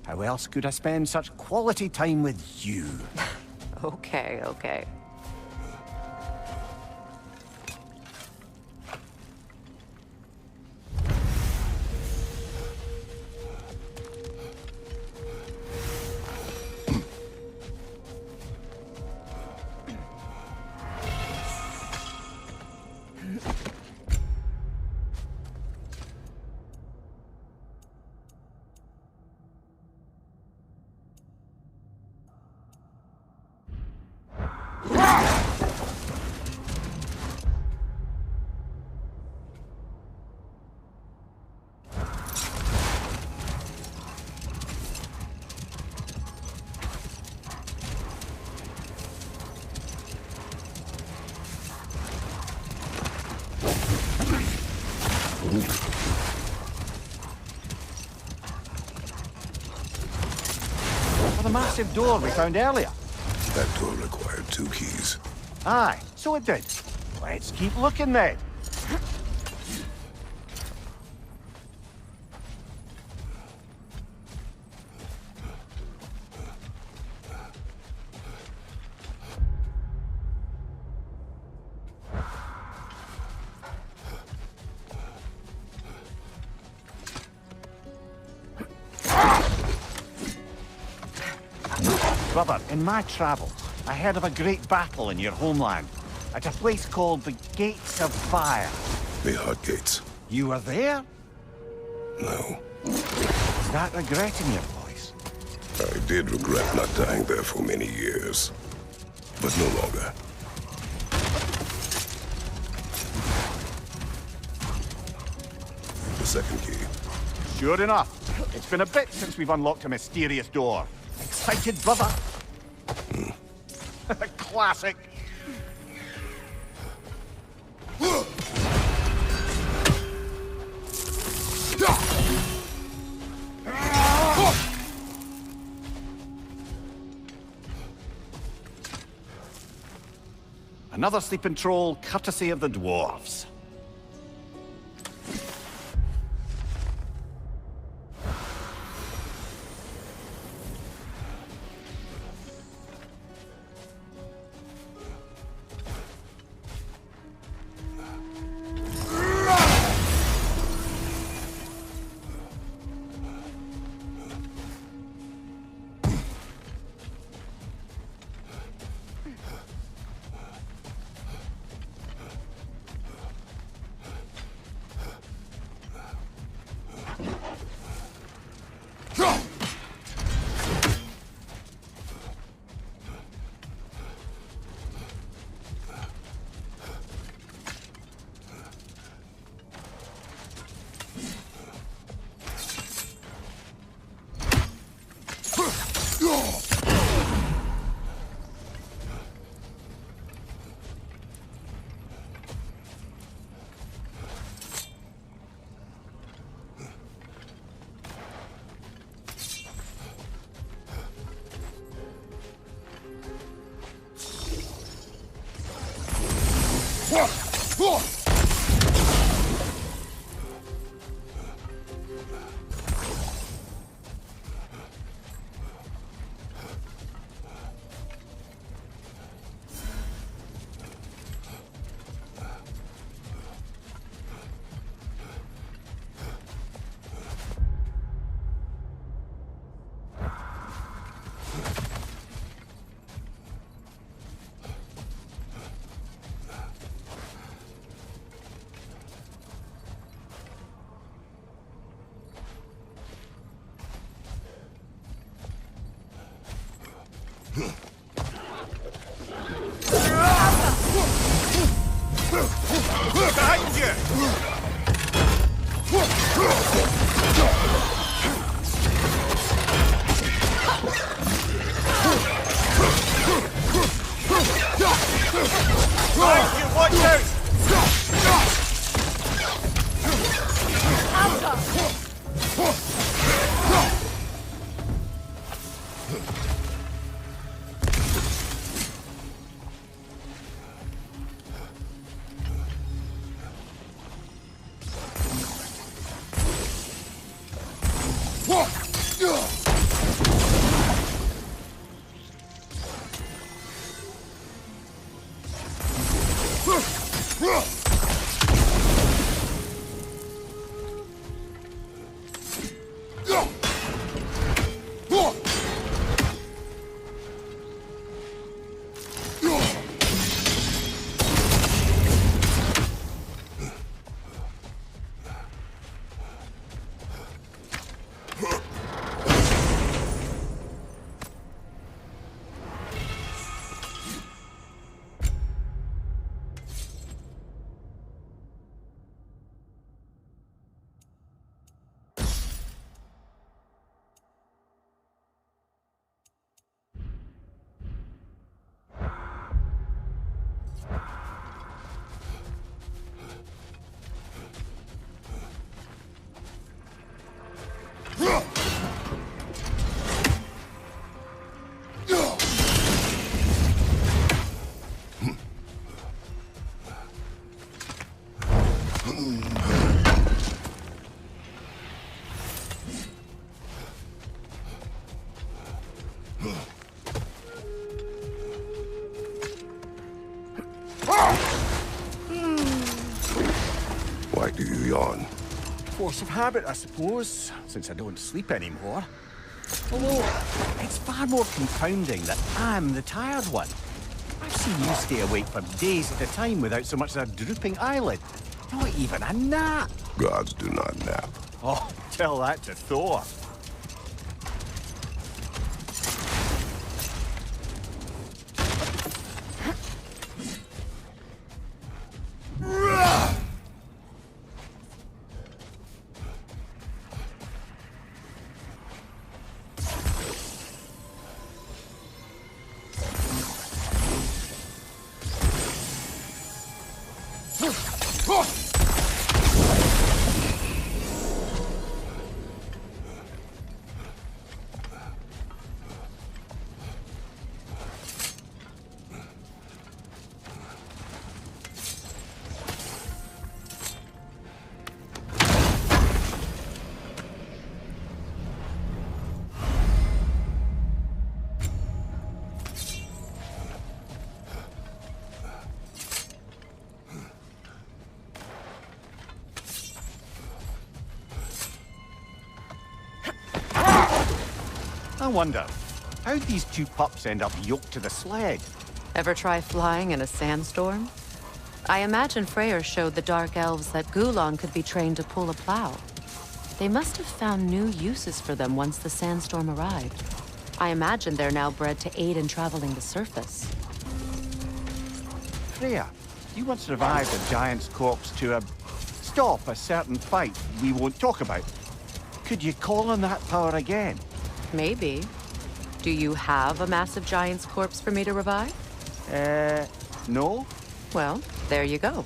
How else could I spend such quality time with you? Okay, okay. For the massive door we found earlier. That door required 2 keys. Aye, so it did. Let's keep looking then. Brother, in my travels, I heard of a great battle in your homeland, at a place called the Gates of Fire. The Hot Gates. You were there? No. Is that regret in your voice? I did regret not dying there for many years. But no longer. The second key. Sure enough. It's been a bit since we've unlocked a mysterious door. Excited, brother? Classic. Another sleeping troll, courtesy of the dwarves. Behind you! Behind you, watch out! Why do you yawn? Force of habit, I suppose, since I don't sleep anymore. Although, it's far more confounding that I'm the tired one. I've seen you stay awake for days at a time without so much as a drooping eyelid. Not even a nap. Gods do not nap. Oh, tell that to Thor. I wonder, how'd these two pups end up yoked to the sled? Ever try flying in a sandstorm? I imagine Freyr showed the Dark Elves that Gulon could be trained to pull a plow. They must have found new uses for them once the sandstorm arrived. I imagine they're now bred to aid in traveling the surface. Freya, you once revived a giant's corpse to stop a certain fight we won't talk about. Could you call on that power again? Maybe. Do you have a massive giant's corpse for me to revive? No? Well, there you go.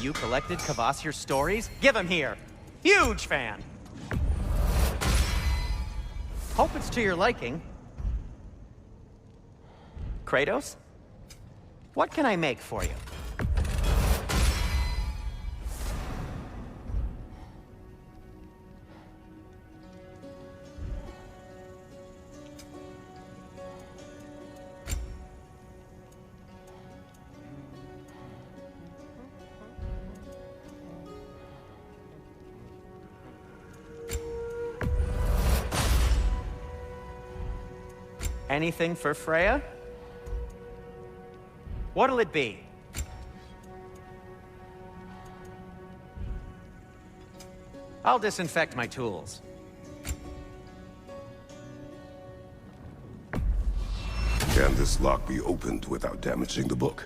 You collected Kvasir's stories? Give him here! Huge fan! Hope it's to your liking. Kratos? What can I make for you? Anything for Freya? What'll it be? I'll disinfect my tools. Can this lock be opened without damaging the book?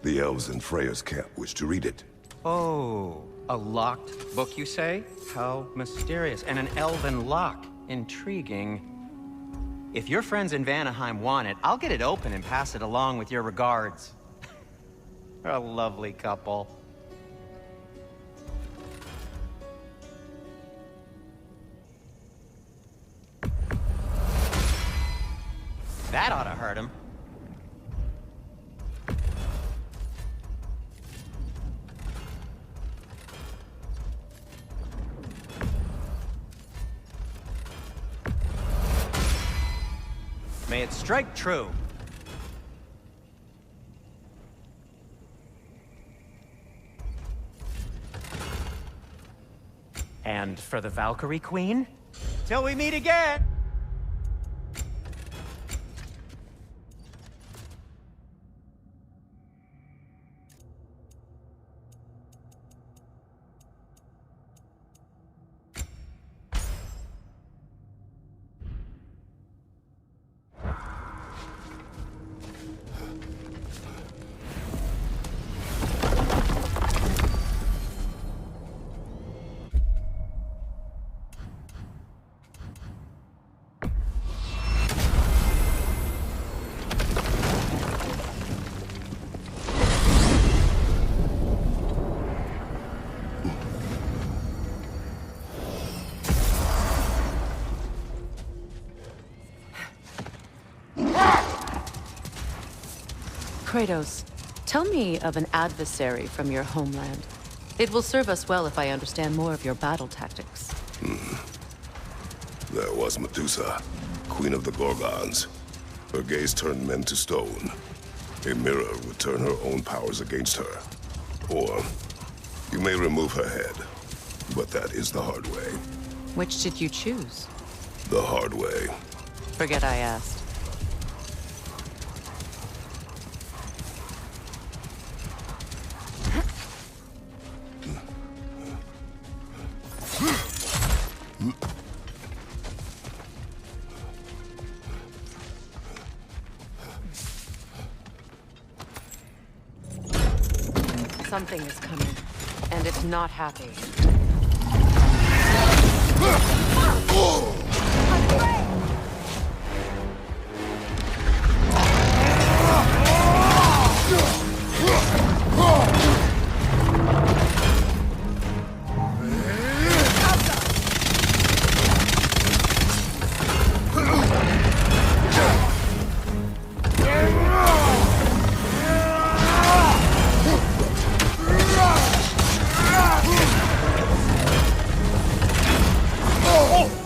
The elves in Freya's camp wish to read it. Oh, a locked book, you say? How mysterious. And an elven lock. Intriguing. If your friends in Vanaheim want it, I'll get it open and pass it along with your regards. A lovely couple. That ought to hurt him. May it strike true. And for the Valkyrie Queen? Till we meet again! Kratos, tell me of an adversary from your homeland. It will serve us well if I understand more of your battle tactics. There was Medusa, queen of the Gorgons. Her gaze turned men to stone. A mirror would turn her own powers against her. Or, you may remove her head, but that is the hard way. Which did you choose? The hard way. Forget I asked. Something is coming, and it's not happy.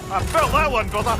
I felt that one, brother!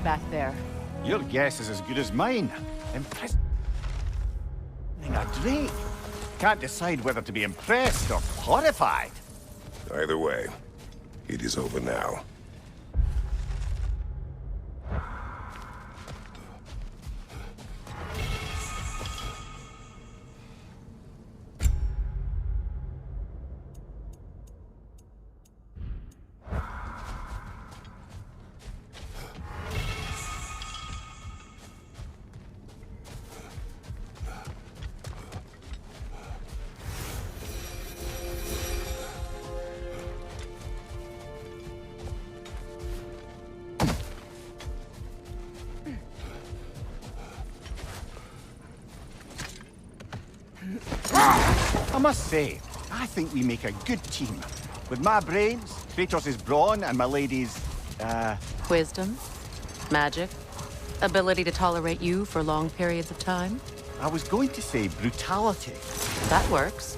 Back there. Your guess is as good as mine. Imprisoning a drake. Can't decide whether to be impressed or horrified. Either way, it is over now. I must say, I think we make a good team. With my brains, Kratos' brawn, and my lady's, Wisdom? Magic? Ability to tolerate you for long periods of time? I was going to say brutality. That works.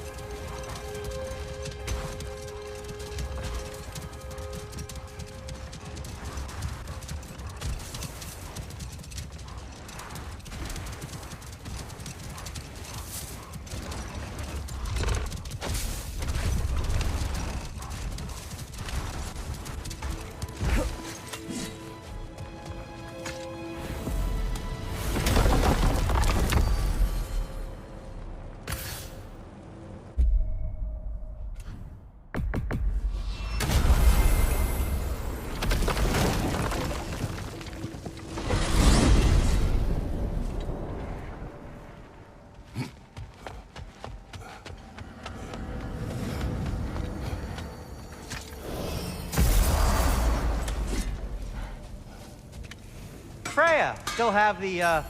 Freya, still have the,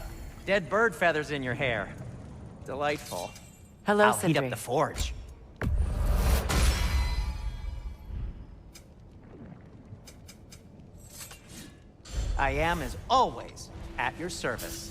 dead bird feathers in your hair. Delightful. Hello, I'll Sindri. heat up the forge. I am, as always, at your service.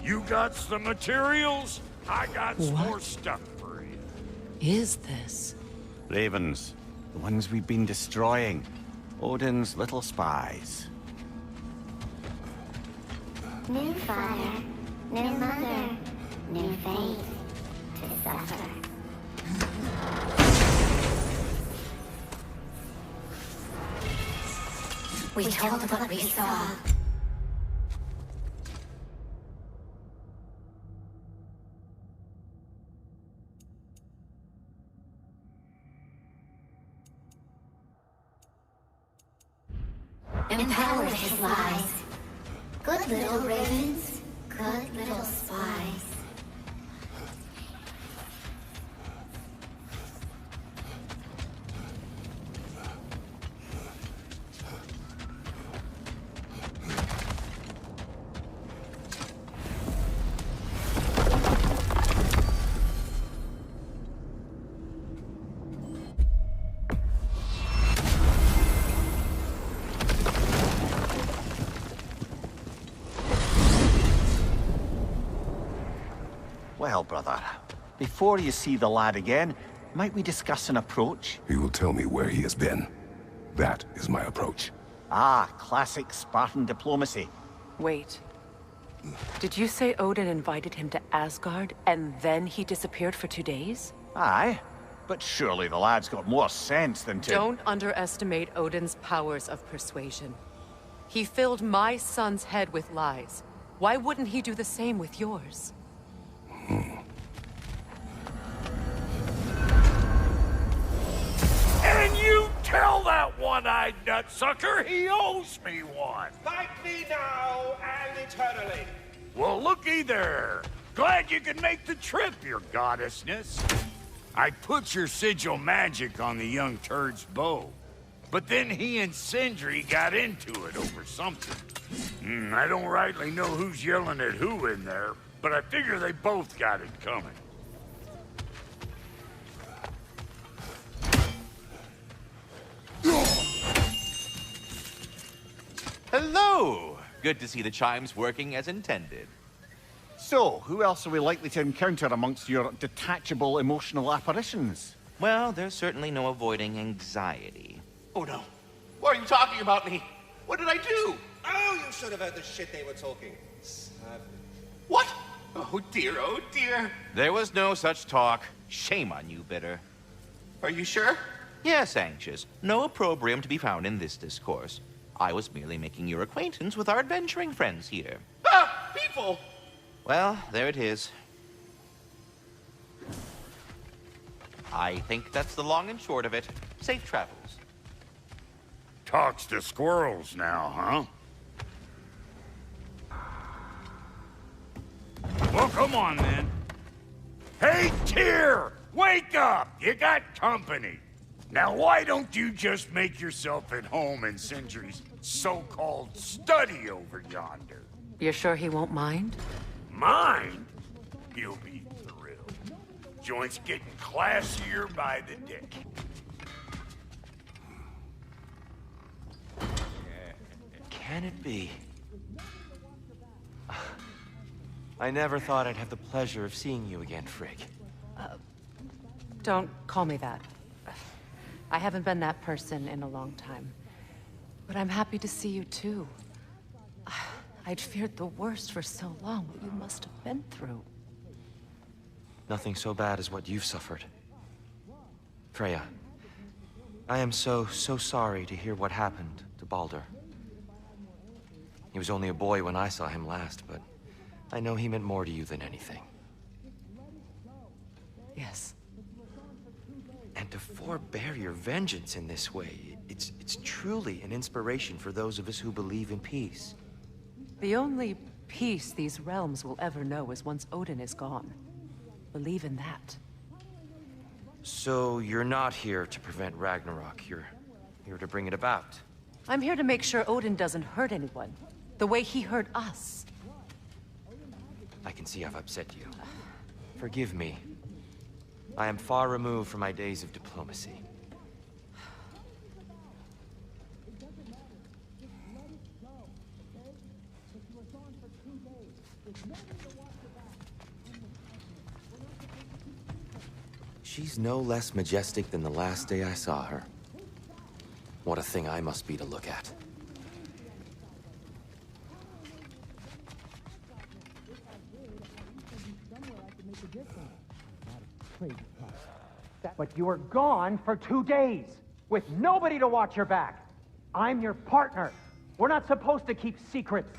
You got the materials? I got some more stuff for you. Is this? Ravens. The ones we've been destroying. Odin's little spies. New father, new mother, new fate to suffer. We told what we saw. Empowered his lies. Good little ravens, good little spies. Well, brother, before you see the lad again, might we discuss an approach? He will tell me where he has been. That is my approach. Ah, classic Spartan diplomacy. Wait. Did you say Odin invited him to Asgard, and then he disappeared for 2 days? Aye, but surely the lad's got more sense than to... Don't underestimate Odin's powers of persuasion. He filled my son's head with lies. Why wouldn't he do the same with yours? And you tell that one-eyed nutsucker he owes me one. Fight me now and eternally. Well, looky there. Glad you could make the trip, your goddessness. I put your sigil magic on the young turd's bow. But then he and Sindri got into it over something. I don't rightly know who's yelling at who in there, but I figure they both got it coming. Hello! Good to see the chimes working as intended. So, who else are we likely to encounter amongst your detachable emotional apparitions? Well, there's certainly no avoiding anxiety. Oh no. Why are you talking about me? What did I do? Oh, you should have heard the shit they were talking. What? Oh dear, oh dear. There was no such talk. Shame on you, Bitter. Are you sure? Yes, Anxious. No opprobrium to be found in this discourse. I was merely making your acquaintance with our adventuring friends here. Ah, people! Well, there it is. I think that's the long and short of it. Safe travels. Talks to squirrels now, huh? Well, come on, then. Hey, Tyr! Wake up! You got company. Now, why don't you just make yourself at home in Sindri's so-called study over yonder? You're sure he won't mind? Mind? He'll be thrilled. Joint's getting classier by the day. Can it be? I never thought I'd have the pleasure of seeing you again, Frigg. Don't call me that. I haven't been that person in a long time. But I'm happy to see you too. I'd feared the worst for so long, what you must have been through. Nothing so bad as what you've suffered. Freya, I am so sorry to hear what happened to Baldur. He was only a boy when I saw him last, but I know he meant more to you than anything. Yes. And to forbear your vengeance in this way, it's truly an inspiration for those of us who believe in peace. The only peace these realms will ever know is once Odin is gone. Believe in that. So you're not here to prevent Ragnarok, you're here to bring it about. I'm here to make sure Odin doesn't hurt anyone, the way he hurt us. I can see I've upset you. Forgive me. I am far removed from my days of diplomacy. She's no less majestic than the last day I saw her. What a thing I must be to look at. But you were gone for 2 days, with nobody to watch your back. I'm your partner. We're not supposed to keep secrets.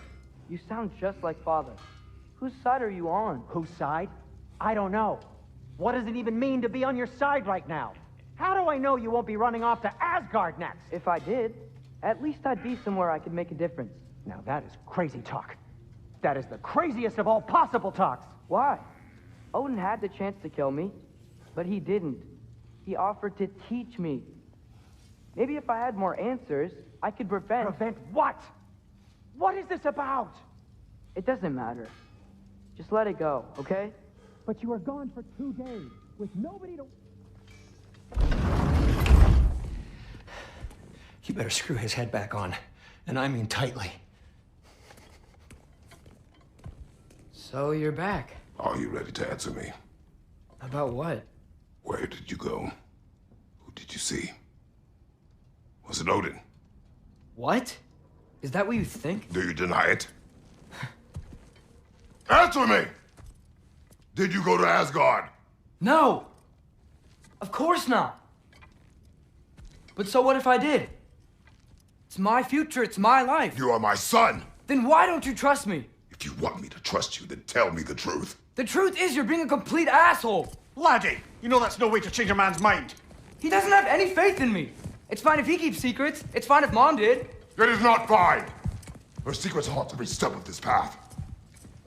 You sound just like Father. Whose side are you on? Whose side? I don't know. What does it even mean to be on your side right now? How do I know you won't be running off to Asgard next? If I did, at least I'd be somewhere I could make a difference. Now that is crazy talk. That is the craziest of all possible talks. Why? Odin had the chance to kill me, but he didn't. He offered to teach me. Maybe if I had more answers, I could prevent... Prevent what? What is this about? It doesn't matter. Just let it go, okay? But you were gone for 2 days, with nobody to... You better screw his head back on, and I mean tightly. So you're back. Are you ready to answer me? About what? Where did you go? Who did you see? Was it Odin? What? Is that what you think? Do you deny it? Answer me! Did you go to Asgard? No! Of course not! But so what if I did? It's my future, it's my life. You are my son! Then why don't you trust me? If you want me to trust you, then tell me the truth. The truth is you're being a complete asshole! Laddie, you know that's no way to change a man's mind. He doesn't have any faith in me. It's fine if he keeps secrets. It's fine if Mom did. It is not fine! Her secrets haunt every step of this path.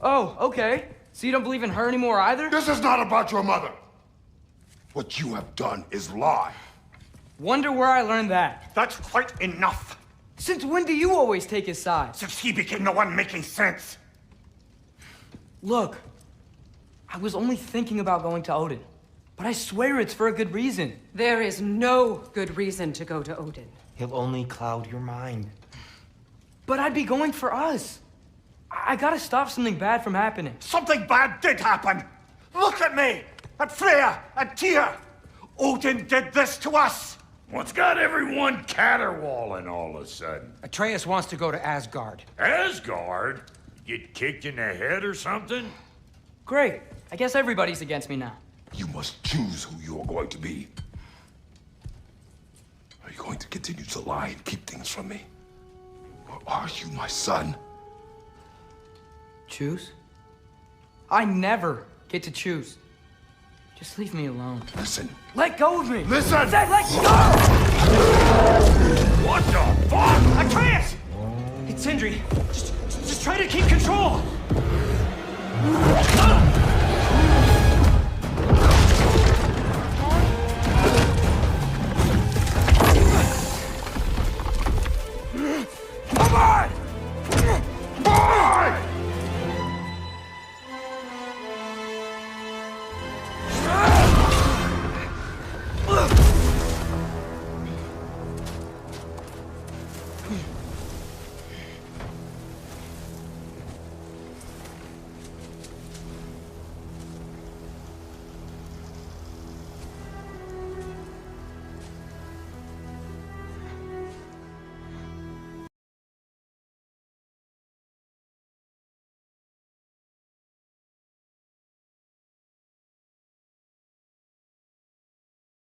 Oh, okay. So you don't believe in her anymore either? This is not about your mother. What you have done is lie. Wonder where I learned that. That's quite enough. Since when do you always take his side? Since he became the one making sense. Look, I was only thinking about going to Odin, but I swear it's for a good reason. There is no good reason to go to Odin. He'll only cloud your mind. But I'd be going for us. I gotta stop something bad from happening. Something bad did happen! Look at me! At Freya! At Tyr! Odin did this to us! What's got everyone caterwauling all of a sudden? Atreus wants to go to Asgard. Asgard? Get kicked in the head or something? Great. I guess everybody's against me now. You must choose who you are going to be. Are you going to continue to lie and keep things from me? Or are you my son? Choose? I never get to choose. Just leave me alone. Listen. Let go of me! Listen! I said let go! What the fuck? Atreus! It's Sindri. Just try to keep control.